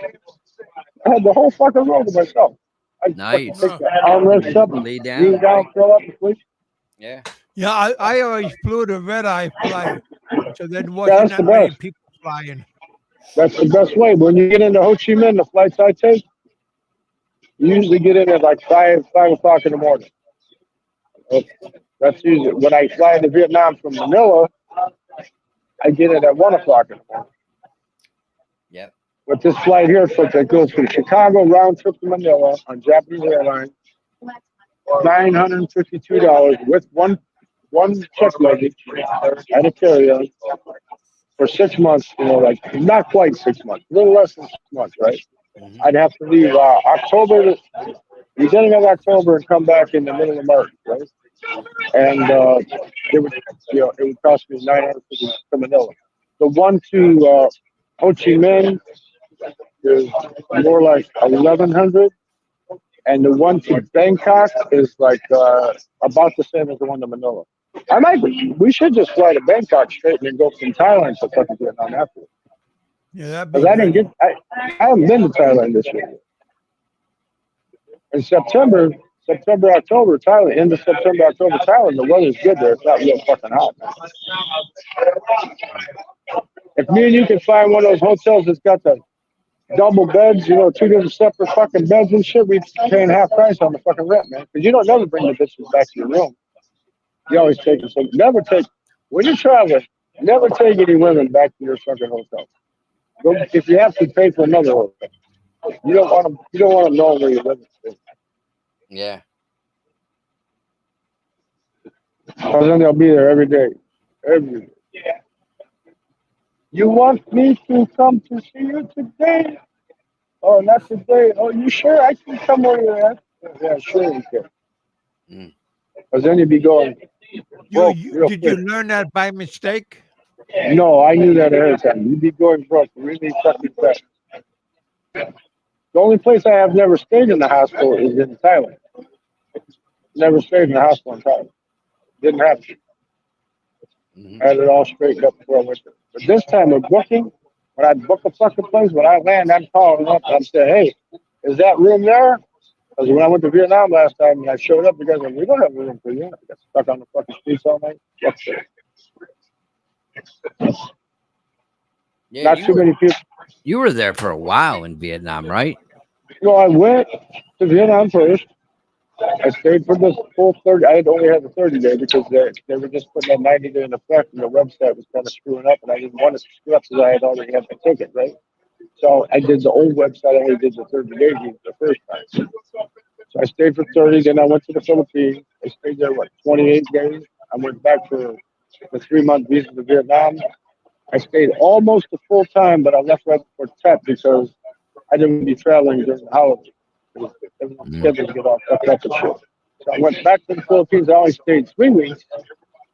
Speaker 3: I had the whole fucking room to myself. I
Speaker 2: Nice.
Speaker 3: take the armrest up and
Speaker 2: Lay down,
Speaker 3: lean down,
Speaker 2: right?
Speaker 3: throw up and sleep.
Speaker 2: Yeah.
Speaker 1: Yeah, I always flew the red eye flight, so there
Speaker 3: Yeah,
Speaker 1: wasn't
Speaker 3: that's the
Speaker 1: that many
Speaker 3: best.
Speaker 1: people flying.
Speaker 3: That's the best way. When you get into Ho Chi Minh, the flights I take, you usually get in at like 5 o'clock in the morning. That's usually when I fly into Vietnam from Manila. I get in at 1 o'clock in the morning.
Speaker 2: Yep.
Speaker 3: But this flight here, so that goes from Chicago round trip to Manila on Japanese Airlines, $952 with one check luggage at a carry-on for 6 months. You know, like not quite 6 months, a little less than 6 months, right?
Speaker 2: Mhm.
Speaker 3: I'd have to leave beginning of October, and come back in the middle of March, right? And it would, it would cost me 950 to Manila. The one to Ho Chi Minh is more like 1,100, and the one to Bangkok is like about the same as the one to Manila. We should just fly to Bangkok straight and then go from Thailand to fucking Vietnam after.
Speaker 1: Yeah, that'd be
Speaker 3: Because
Speaker 1: good.
Speaker 3: I haven't been to Thailand this year. In September, October, Thailand, end of September, October, Thailand, the weather's good there. It's not real fucking hot. If me and you can find one of those hotels that's got the double beds, two different separate fucking beds and shit, we paying half price on the fucking rent, man. Because you don't never bring the bitches back to your room. You always take them. So when you're traveling, never take any women back to your fucking hotel. If you have to, pay for another hotel. You don't want them. You don't want to know where you're living.
Speaker 2: Yeah.
Speaker 3: Because then they'll be there every day. Every day. You want me to come to see you today? Oh, not today. Oh, you sure? I can come where you're at. Yeah, sure you can.
Speaker 2: Mm.
Speaker 3: Because then you'd be going broke real
Speaker 1: Did
Speaker 3: quick.
Speaker 1: you learn that by mistake?
Speaker 3: No, I knew that ahead of time. You'd be going broke really fucking fast. The only place I have never stayed in the hospital is in Thailand. Never stayed in the hospital in Thailand. Didn't have to.
Speaker 2: Mhm.
Speaker 3: I had it all straightened up before I went there. But this time with booking, when I book a fucking place, when I land, I'm calling up. I'm saying, hey, is that room there? Because when I went to Vietnam last time and I showed up, the guys were like, we don't have room for you. I got stuck on the fucking streets all night.
Speaker 2: Yeah,
Speaker 3: Not too many people.
Speaker 2: you were there for a while in Vietnam, right?
Speaker 3: Well, I went to Vietnam first. I stayed for the full 30. I had only had the 30-day because they were just putting that 90-day in effect, and the website was kind of screwing up, and I didn't want to screw up because I had already had my ticket, right? So I did the old website. I only did the 30 days the first time. So I stayed for 30. Then I went to the Philippines. I stayed there, 28 days. I went back for the 3-month visa to Vietnam. I stayed almost the full time, but I left right before TEP because I didn't want to be traveling during the holidays. Everyone's schedule to get all fucked up and shit. So I went back to the Philippines. I only stayed 3 weeks.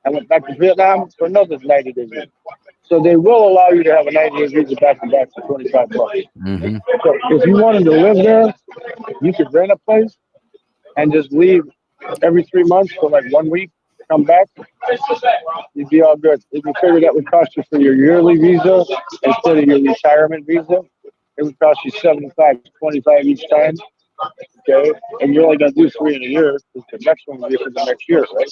Speaker 3: I went back to Vietnam for another 90 days. So they will allow you to have a 90-day visa back to back for $25.
Speaker 2: Mm-hmm.
Speaker 3: So if you wanted to live there, you could rent a place and just leave every 3 months for like 1 week, come back, you'd be all good. If you figure that would cost you for your yearly visa instead of your retirement visa, it would cost you 75, 25 each time. Okay, and you're only gonna do 3 in a year. Because the next one will be for the next year, right?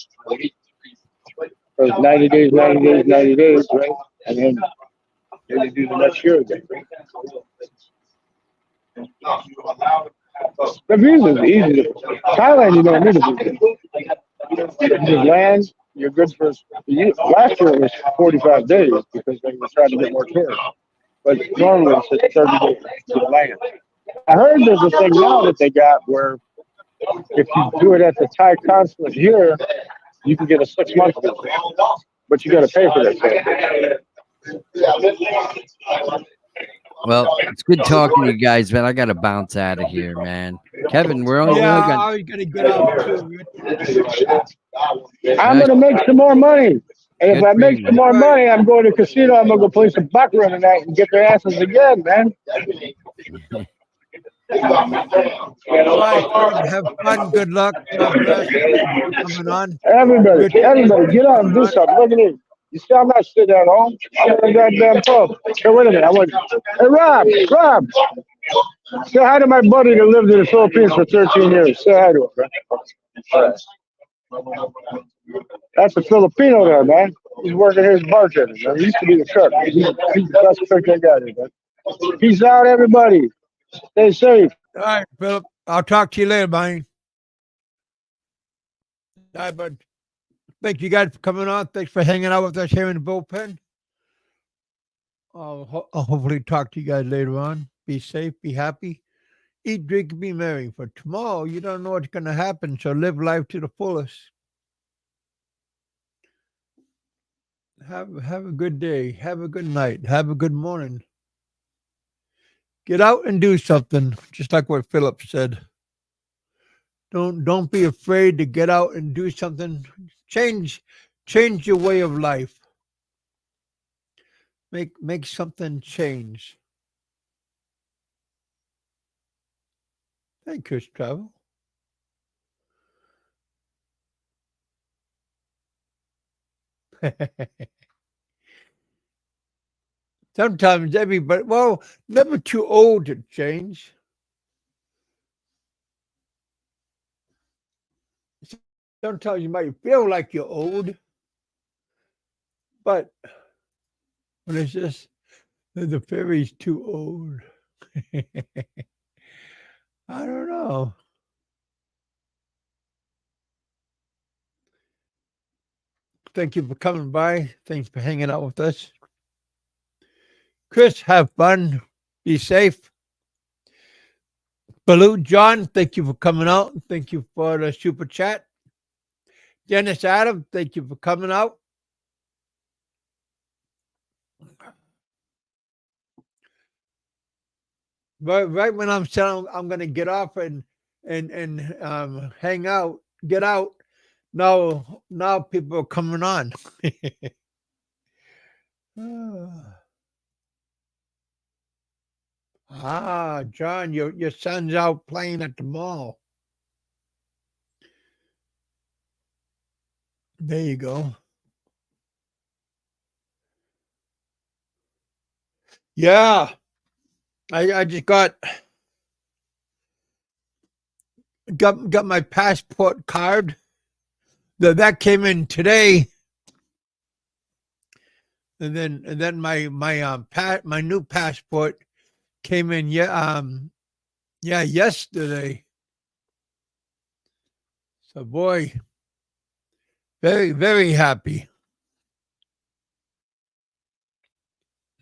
Speaker 3: So it's 90 days, 90 days, 90 days, right? And then you do the next year again. The visa is easy. Thailand, you don't need a visa. You just land, you're good for. Last year it was 45 days because they were trying to get more tourists. But normally it's 30 days to land. I heard there's a thing now that they got where if you do it at the Thai consulate here, you can get a 6-month visa, but you got to pay for that.
Speaker 2: Well, it's good talking to you guys, man. I got to bounce out of here, man. Kevin, we only
Speaker 1: Yeah,
Speaker 2: got.
Speaker 1: I was gonna get out too, Rich.
Speaker 3: I'm gonna make some more money. And if
Speaker 2: Good
Speaker 3: I
Speaker 2: for
Speaker 3: make
Speaker 2: you,
Speaker 3: some
Speaker 2: man.
Speaker 3: more money, I'm going to the casino. I'm gonna go play some baccarat tonight and get their asses again, man.
Speaker 1: All right, Philip, have fun. Good luck. God bless. Thank you for coming on.
Speaker 3: Everybody,
Speaker 1: Rich, thank you
Speaker 3: everybody,
Speaker 1: for
Speaker 3: get out and
Speaker 1: coming
Speaker 3: do
Speaker 1: on.
Speaker 3: something. Look at me. You see, I'm not sitting at home. I'm in a goddamn pub. Hey, wait a minute. I want. Hey, Rob, say hi to my buddy that lived in the Philippines for 13 years. Say hi to him, man. That's a Filipino there, man. He's working here as bartender, man. He used to be the cook. He's the best cook I got here, man. Peace out, everybody. Stay safe.
Speaker 1: All right, Philip. I'll talk to you later, man. All right, bud. Thank you guys for coming on. Thanks for hanging out with us here in the bullpen. I'll hopefully talk to you guys later on. Be safe, be happy, eat, drink, and be merry. For tomorrow, you don't know what's going to happen, so live life to the fullest. Have a good day. Have a good night. Have a good morning. Get out and do something, just like what Philip said. Don't be afraid to get out and do something. Change your way of life. Make something change. Hey, Chris Travel. Sometimes everybody, well, never too old to change. Sometimes you might feel like you're old, but when it's just the fairy's too old. I don't know. Thank you for coming by. Thanks for hanging out with us. Chris, have fun. Be safe. Baloo John, thank you for coming out. Thank you for the super chat. Dennis Adam, thank you for coming out. Right when I'm saying I'm going to get off and hang out, get out. Now people are coming on. John, your son's out playing at the mall. There you go. Yeah, I just got my passport card. That came in today, and then my new passport came in yesterday. So boy, very, very happy.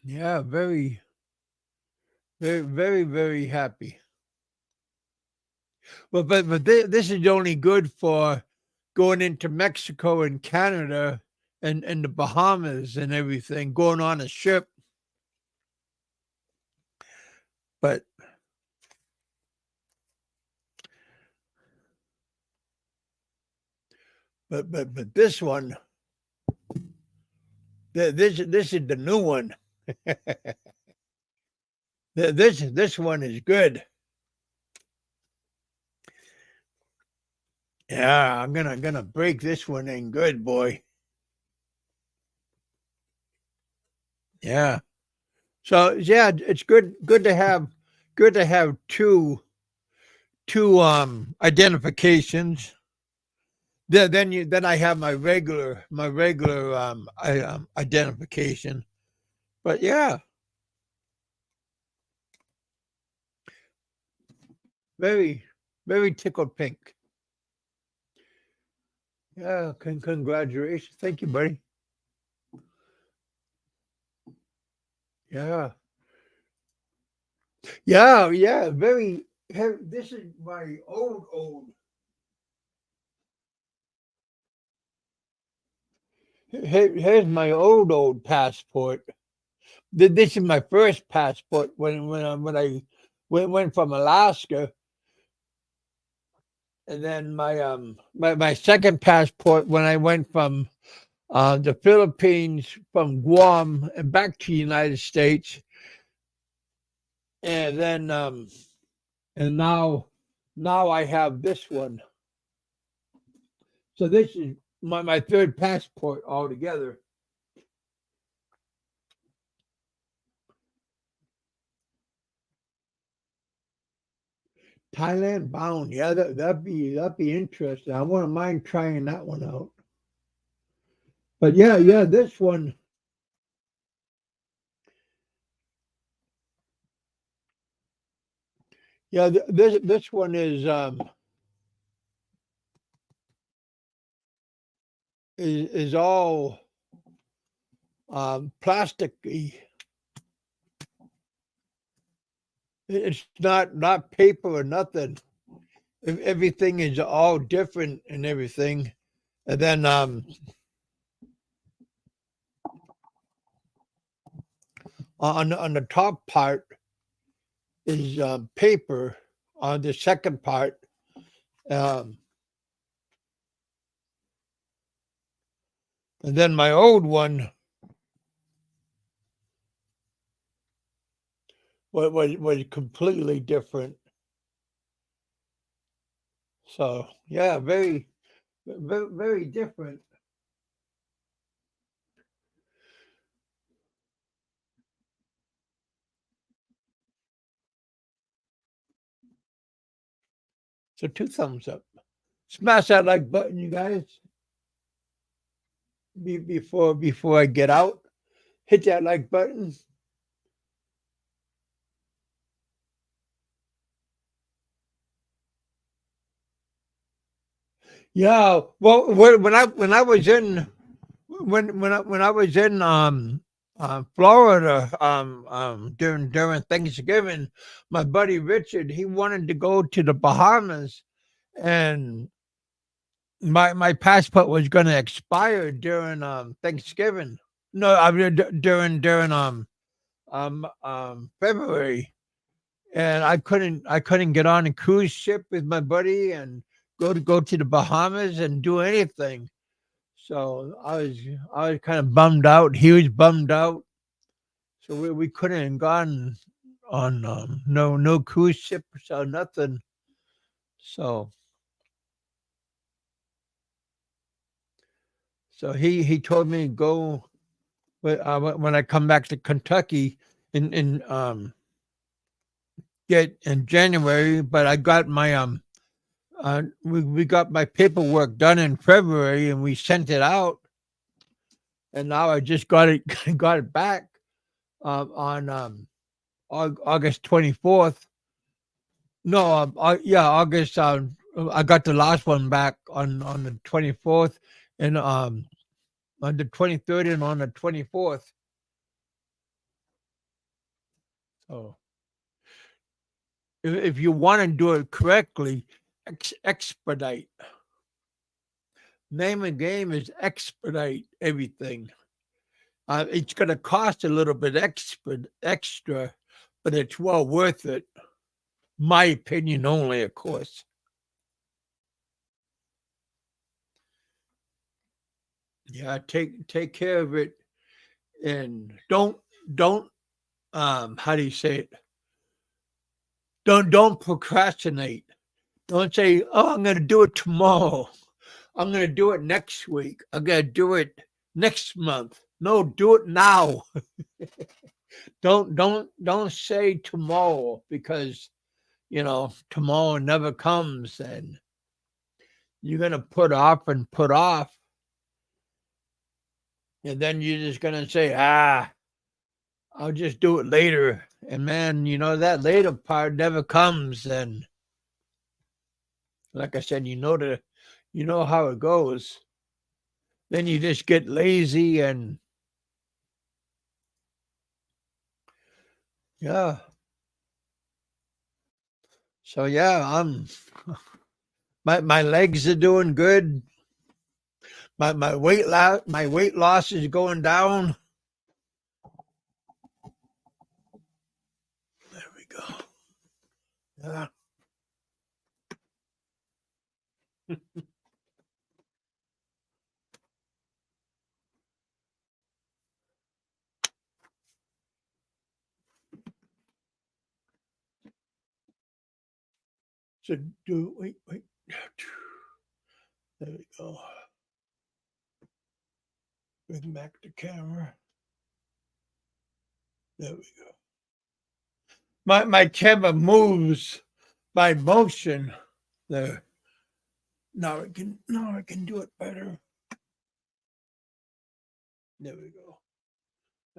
Speaker 1: Yeah, very, very, very, very happy. Well, but this is only good for going into Mexico and Canada and the Bahamas and everything, going on a ship. But this one, this is the new one. This one is good. Yeah, I'm gonna break this one in good, boy. Yeah. So yeah, it's good to have two identifications. Then I have my regular identification. But yeah, very, very tickled pink. Yeah, congratulations. Thank you, buddy. Yeah. Yeah, very. This is my old. Here's my old passport. This is my first passport when I went from Alaska, and then my second passport when I went from the Philippines from Guam and back to the United States, and then and now I have this one. So this is my third passport altogether. Thailand bound, yeah, that'd be interesting. I wouldn't mind trying that one out. But yeah, this one, yeah, this one is all plasticky. It's not paper or nothing. Everything is all different and everything. And then on the top part is paper. On the second part, um, and then my old one was completely different. So yeah, very different. So two thumbs up. Smash that like button, you guys. Before I get out, hit that like button. Yeah, well, when I was in when I was in Florida during Thanksgiving, my buddy Richard, he wanted to go to the Bahamas, and my passport was going to expire during Thanksgiving. No, I mean during February, and I couldn't get on a cruise ship with my buddy and go to the Bahamas and do anything. So I was kind of bummed out. He was bummed out. So we couldn't have gone on no cruise ships or nothing. So he told me to go when I come back to Kentucky in get in January. But I got my we got my paperwork done in February and we sent it out, and now I just got it got it back on August 24th. No, yeah, August. I got the last one back on the 24th, and on the 23rd and on the 24th. So if you want to do it correctly, expedite. Name of the game is expedite everything. It's going to cost a little bit extra, but it's well worth it. My opinion only, of course. Yeah, take care of it, and don't how do you say it? Don't procrastinate. Don't say, "Oh, I'm going to do it tomorrow. I'm going to do it next week. I'm going to do it next month." No, do it now. Don't say tomorrow, because tomorrow never comes, and you're going to put off and put off, and then you're just going to say, I'll just do it later. And man, that later part never comes. And like I said, you know how it goes. Then you just get lazy, and yeah. So yeah, my legs are doing good. My weight loss is going down. There we go. Yeah. So do wait. There we go. Bring back the camera. There we go. My camera moves by motion. There. Now I can do it better. There we go.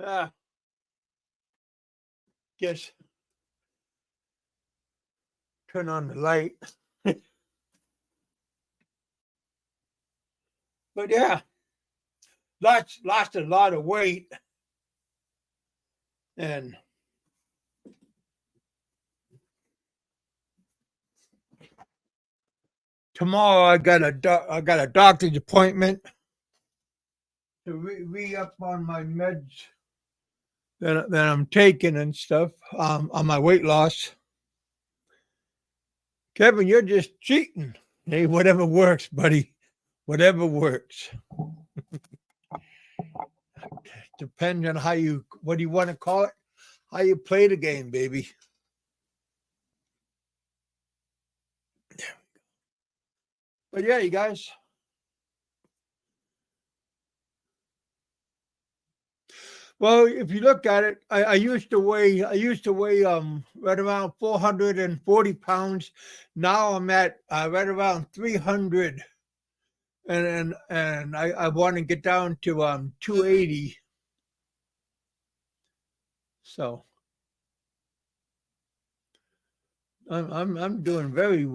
Speaker 1: Ah. Guess turn on the light. But yeah, lost a lot of weight, and tomorrow I got a doctor's appointment to re up on my meds that I'm taking and stuff on my weight loss. Kevin, you're just cheating. Hey, whatever works, buddy. Whatever works. Depends on what do you want to call it? How you play the game, baby. But yeah, you guys. Well, if you look at it, I used to weigh right around 440 pounds. Now I'm at right around 300, and I want to get down to 280. So I'm doing very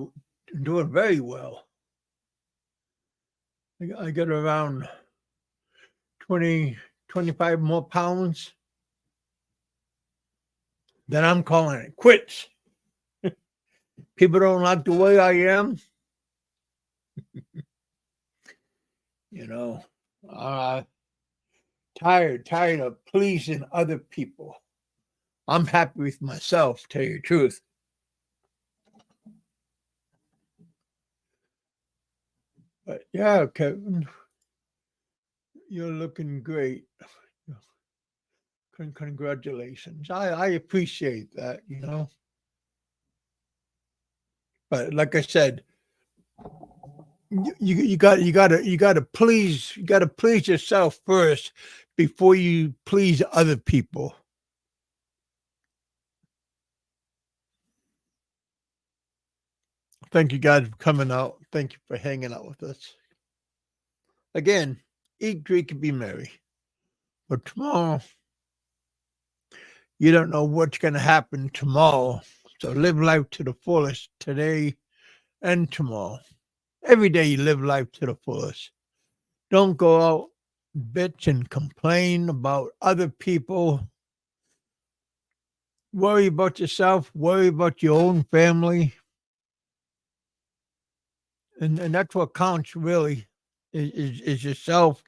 Speaker 1: well. I got around 25 more pounds. Then I'm calling it quits. People don't like the way I am. You know, tired of pleasing other people. I'm happy with myself, tell you the truth. But yeah, Kevin, you're looking great. Congratulations. I appreciate that, you know. But like I said, you gotta please yourself first before you please other people. Thank you guys for coming out. Thank you for hanging out with us. Again, eat, drink, and be merry. But tomorrow, you don't know what's going to happen tomorrow. So live life to the fullest today and tomorrow. Every day you live life to the fullest. Don't go out, bitch, and complain about other people. Worry about yourself. Worry about your own family. And that's what counts, really, is yourself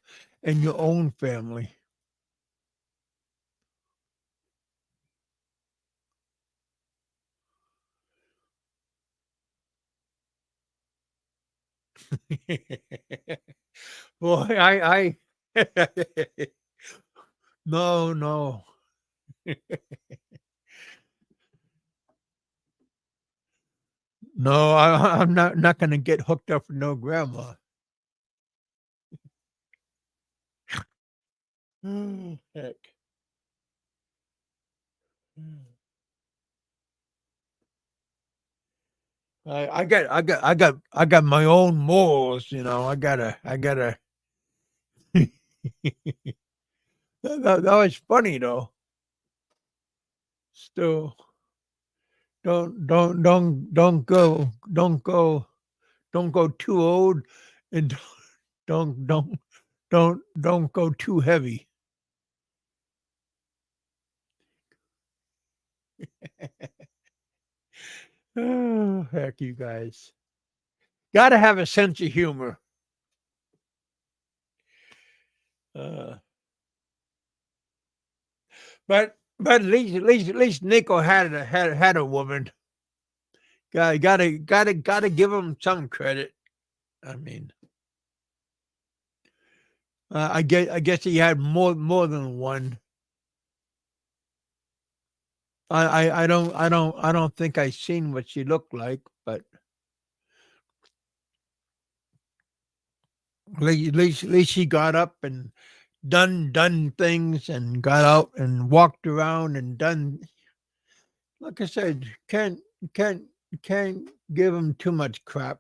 Speaker 1: and your own family. Boy, I no, no. No, I'm not going to get hooked up with no grandma. Heck. I got my own morals, you know. I gotta that was funny though. Still don't go too old, and don't go too heavy. Oh, heck, you guys gotta have a sense of humor. But at least Nico had a woman. Gotta give him some credit. I mean, I guess he had more than one. I don't think I seen what she looked like, but At least she got up and done things and got out and walked around and done. Like I said, can't can't give him too much crap.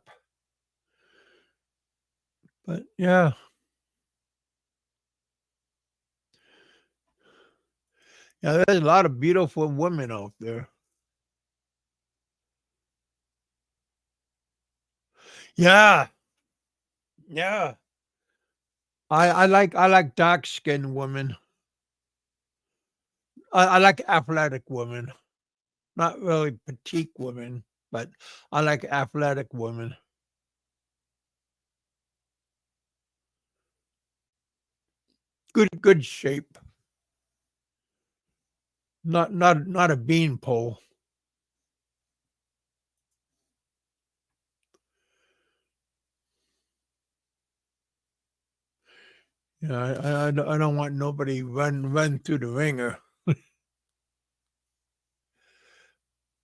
Speaker 1: But yeah, yeah, there's a lot of beautiful women out there. Yeah, yeah. I like dark skinned women. I like athletic women. Not really petite women, but I like athletic women. Good shape. Not a beanpole. Yeah, I don't want nobody run through the ringer.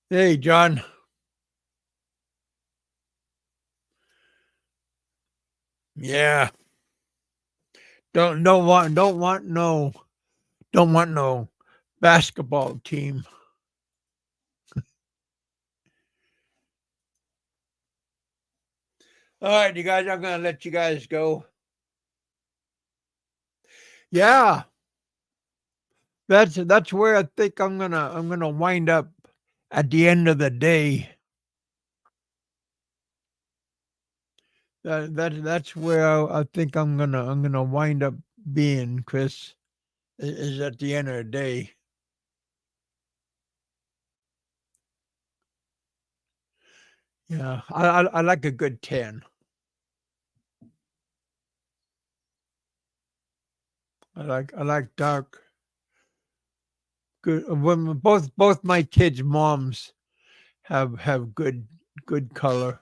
Speaker 1: Hey, John. Yeah. Don't want no basketball team. All right, you guys, I'm gonna let you guys go. Yeah, that's where I think I'm gonna wind up at the end of the day. That's where I think I'm gonna wind up being, Chris. Is at the end of the day. Yeah, I like a good 10. I like dark. Good women. Both my kids' moms have good color.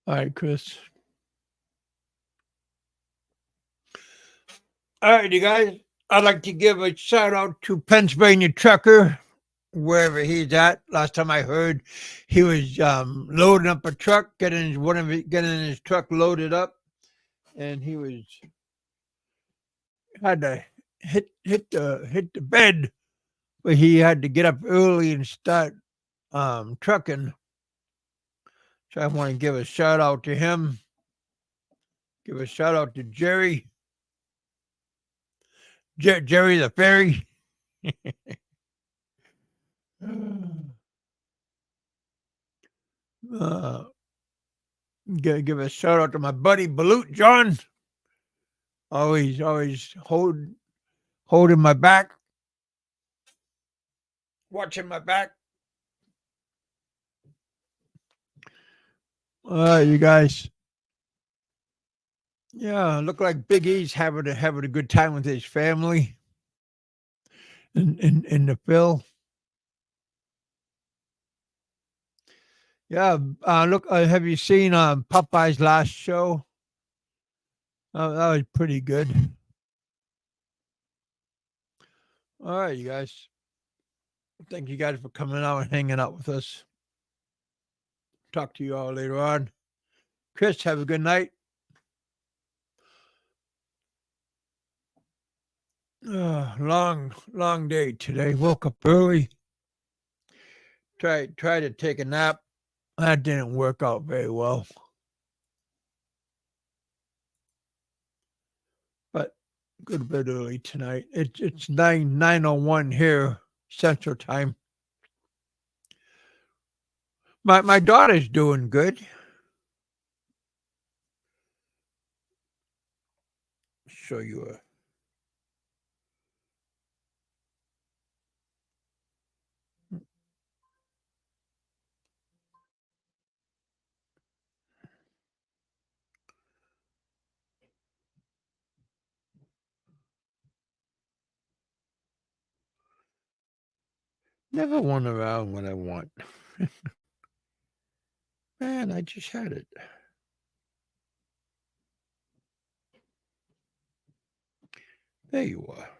Speaker 1: All right, Chris. All right, you guys. I'd like to give a shout out to Pennsylvania Trucker, wherever he's at. Last time I heard, he was loading up a truck, getting his truck loaded up, and he had to hit the bed, but he had to get up early and start trucking. So I want to give a shout out to him. Give a shout out to Jerry, Jerry the Ferry. Uh, give a shout out to my buddy Balut John. Always holding my back, watching my back. You guys. Yeah, look like Big E's having a good time with his family in the Phil. Yeah, look. Have you seen Popeye's last show? That was pretty good. All right, you guys. Thank you guys for coming out and hanging out with us. Talk to you all later on. Chris, have a good night. Long day today. Woke up early. Tried to take a nap. That didn't work out very well. But good bit early tonight. It's 9:01 here Central Time. My daughter's doing good. Show you a Never won around when I want. Man, I just had it. There you are.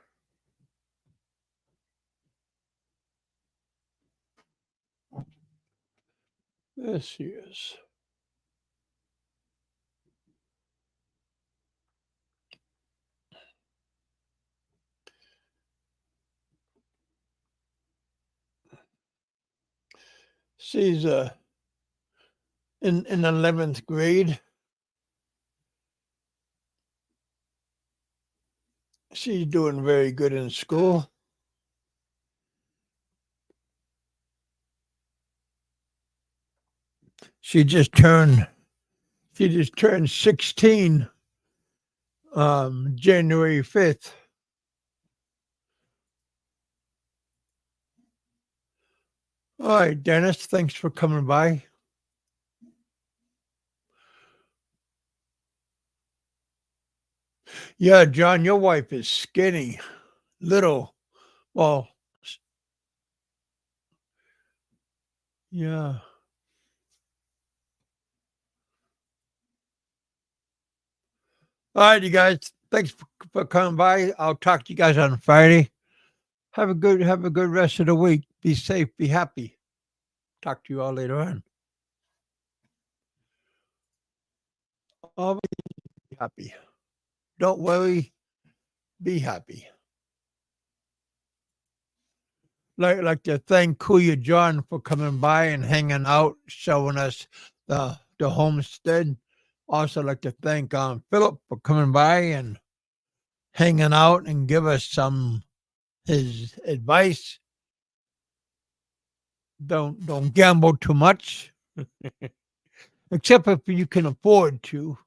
Speaker 1: There she is. She's in 11th grade. She's doing very good in school. She just turned 16 January 5th. All right, Dennis, thanks for coming by. Yeah, John, your wife is skinny, little. Well, yeah. All right, you guys. Thanks for coming by. I'll talk to you guys on Friday. Have a good rest of the week. Be safe, be happy. Talk to you all later on. Always be happy. Don't worry, be happy. Like to thank Kuya John for coming by and hanging out, showing us the homestead. Also like to thank Philip for coming by and hanging out and give us some his advice. Don't gamble too much, except if you can afford to.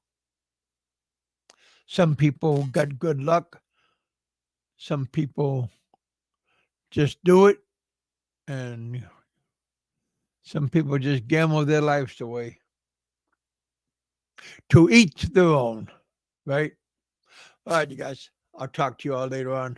Speaker 1: Some people got good luck. Some people just do it, and some people just gamble their lives away. To each their own, right? All right, you guys. I'll talk to you all later on.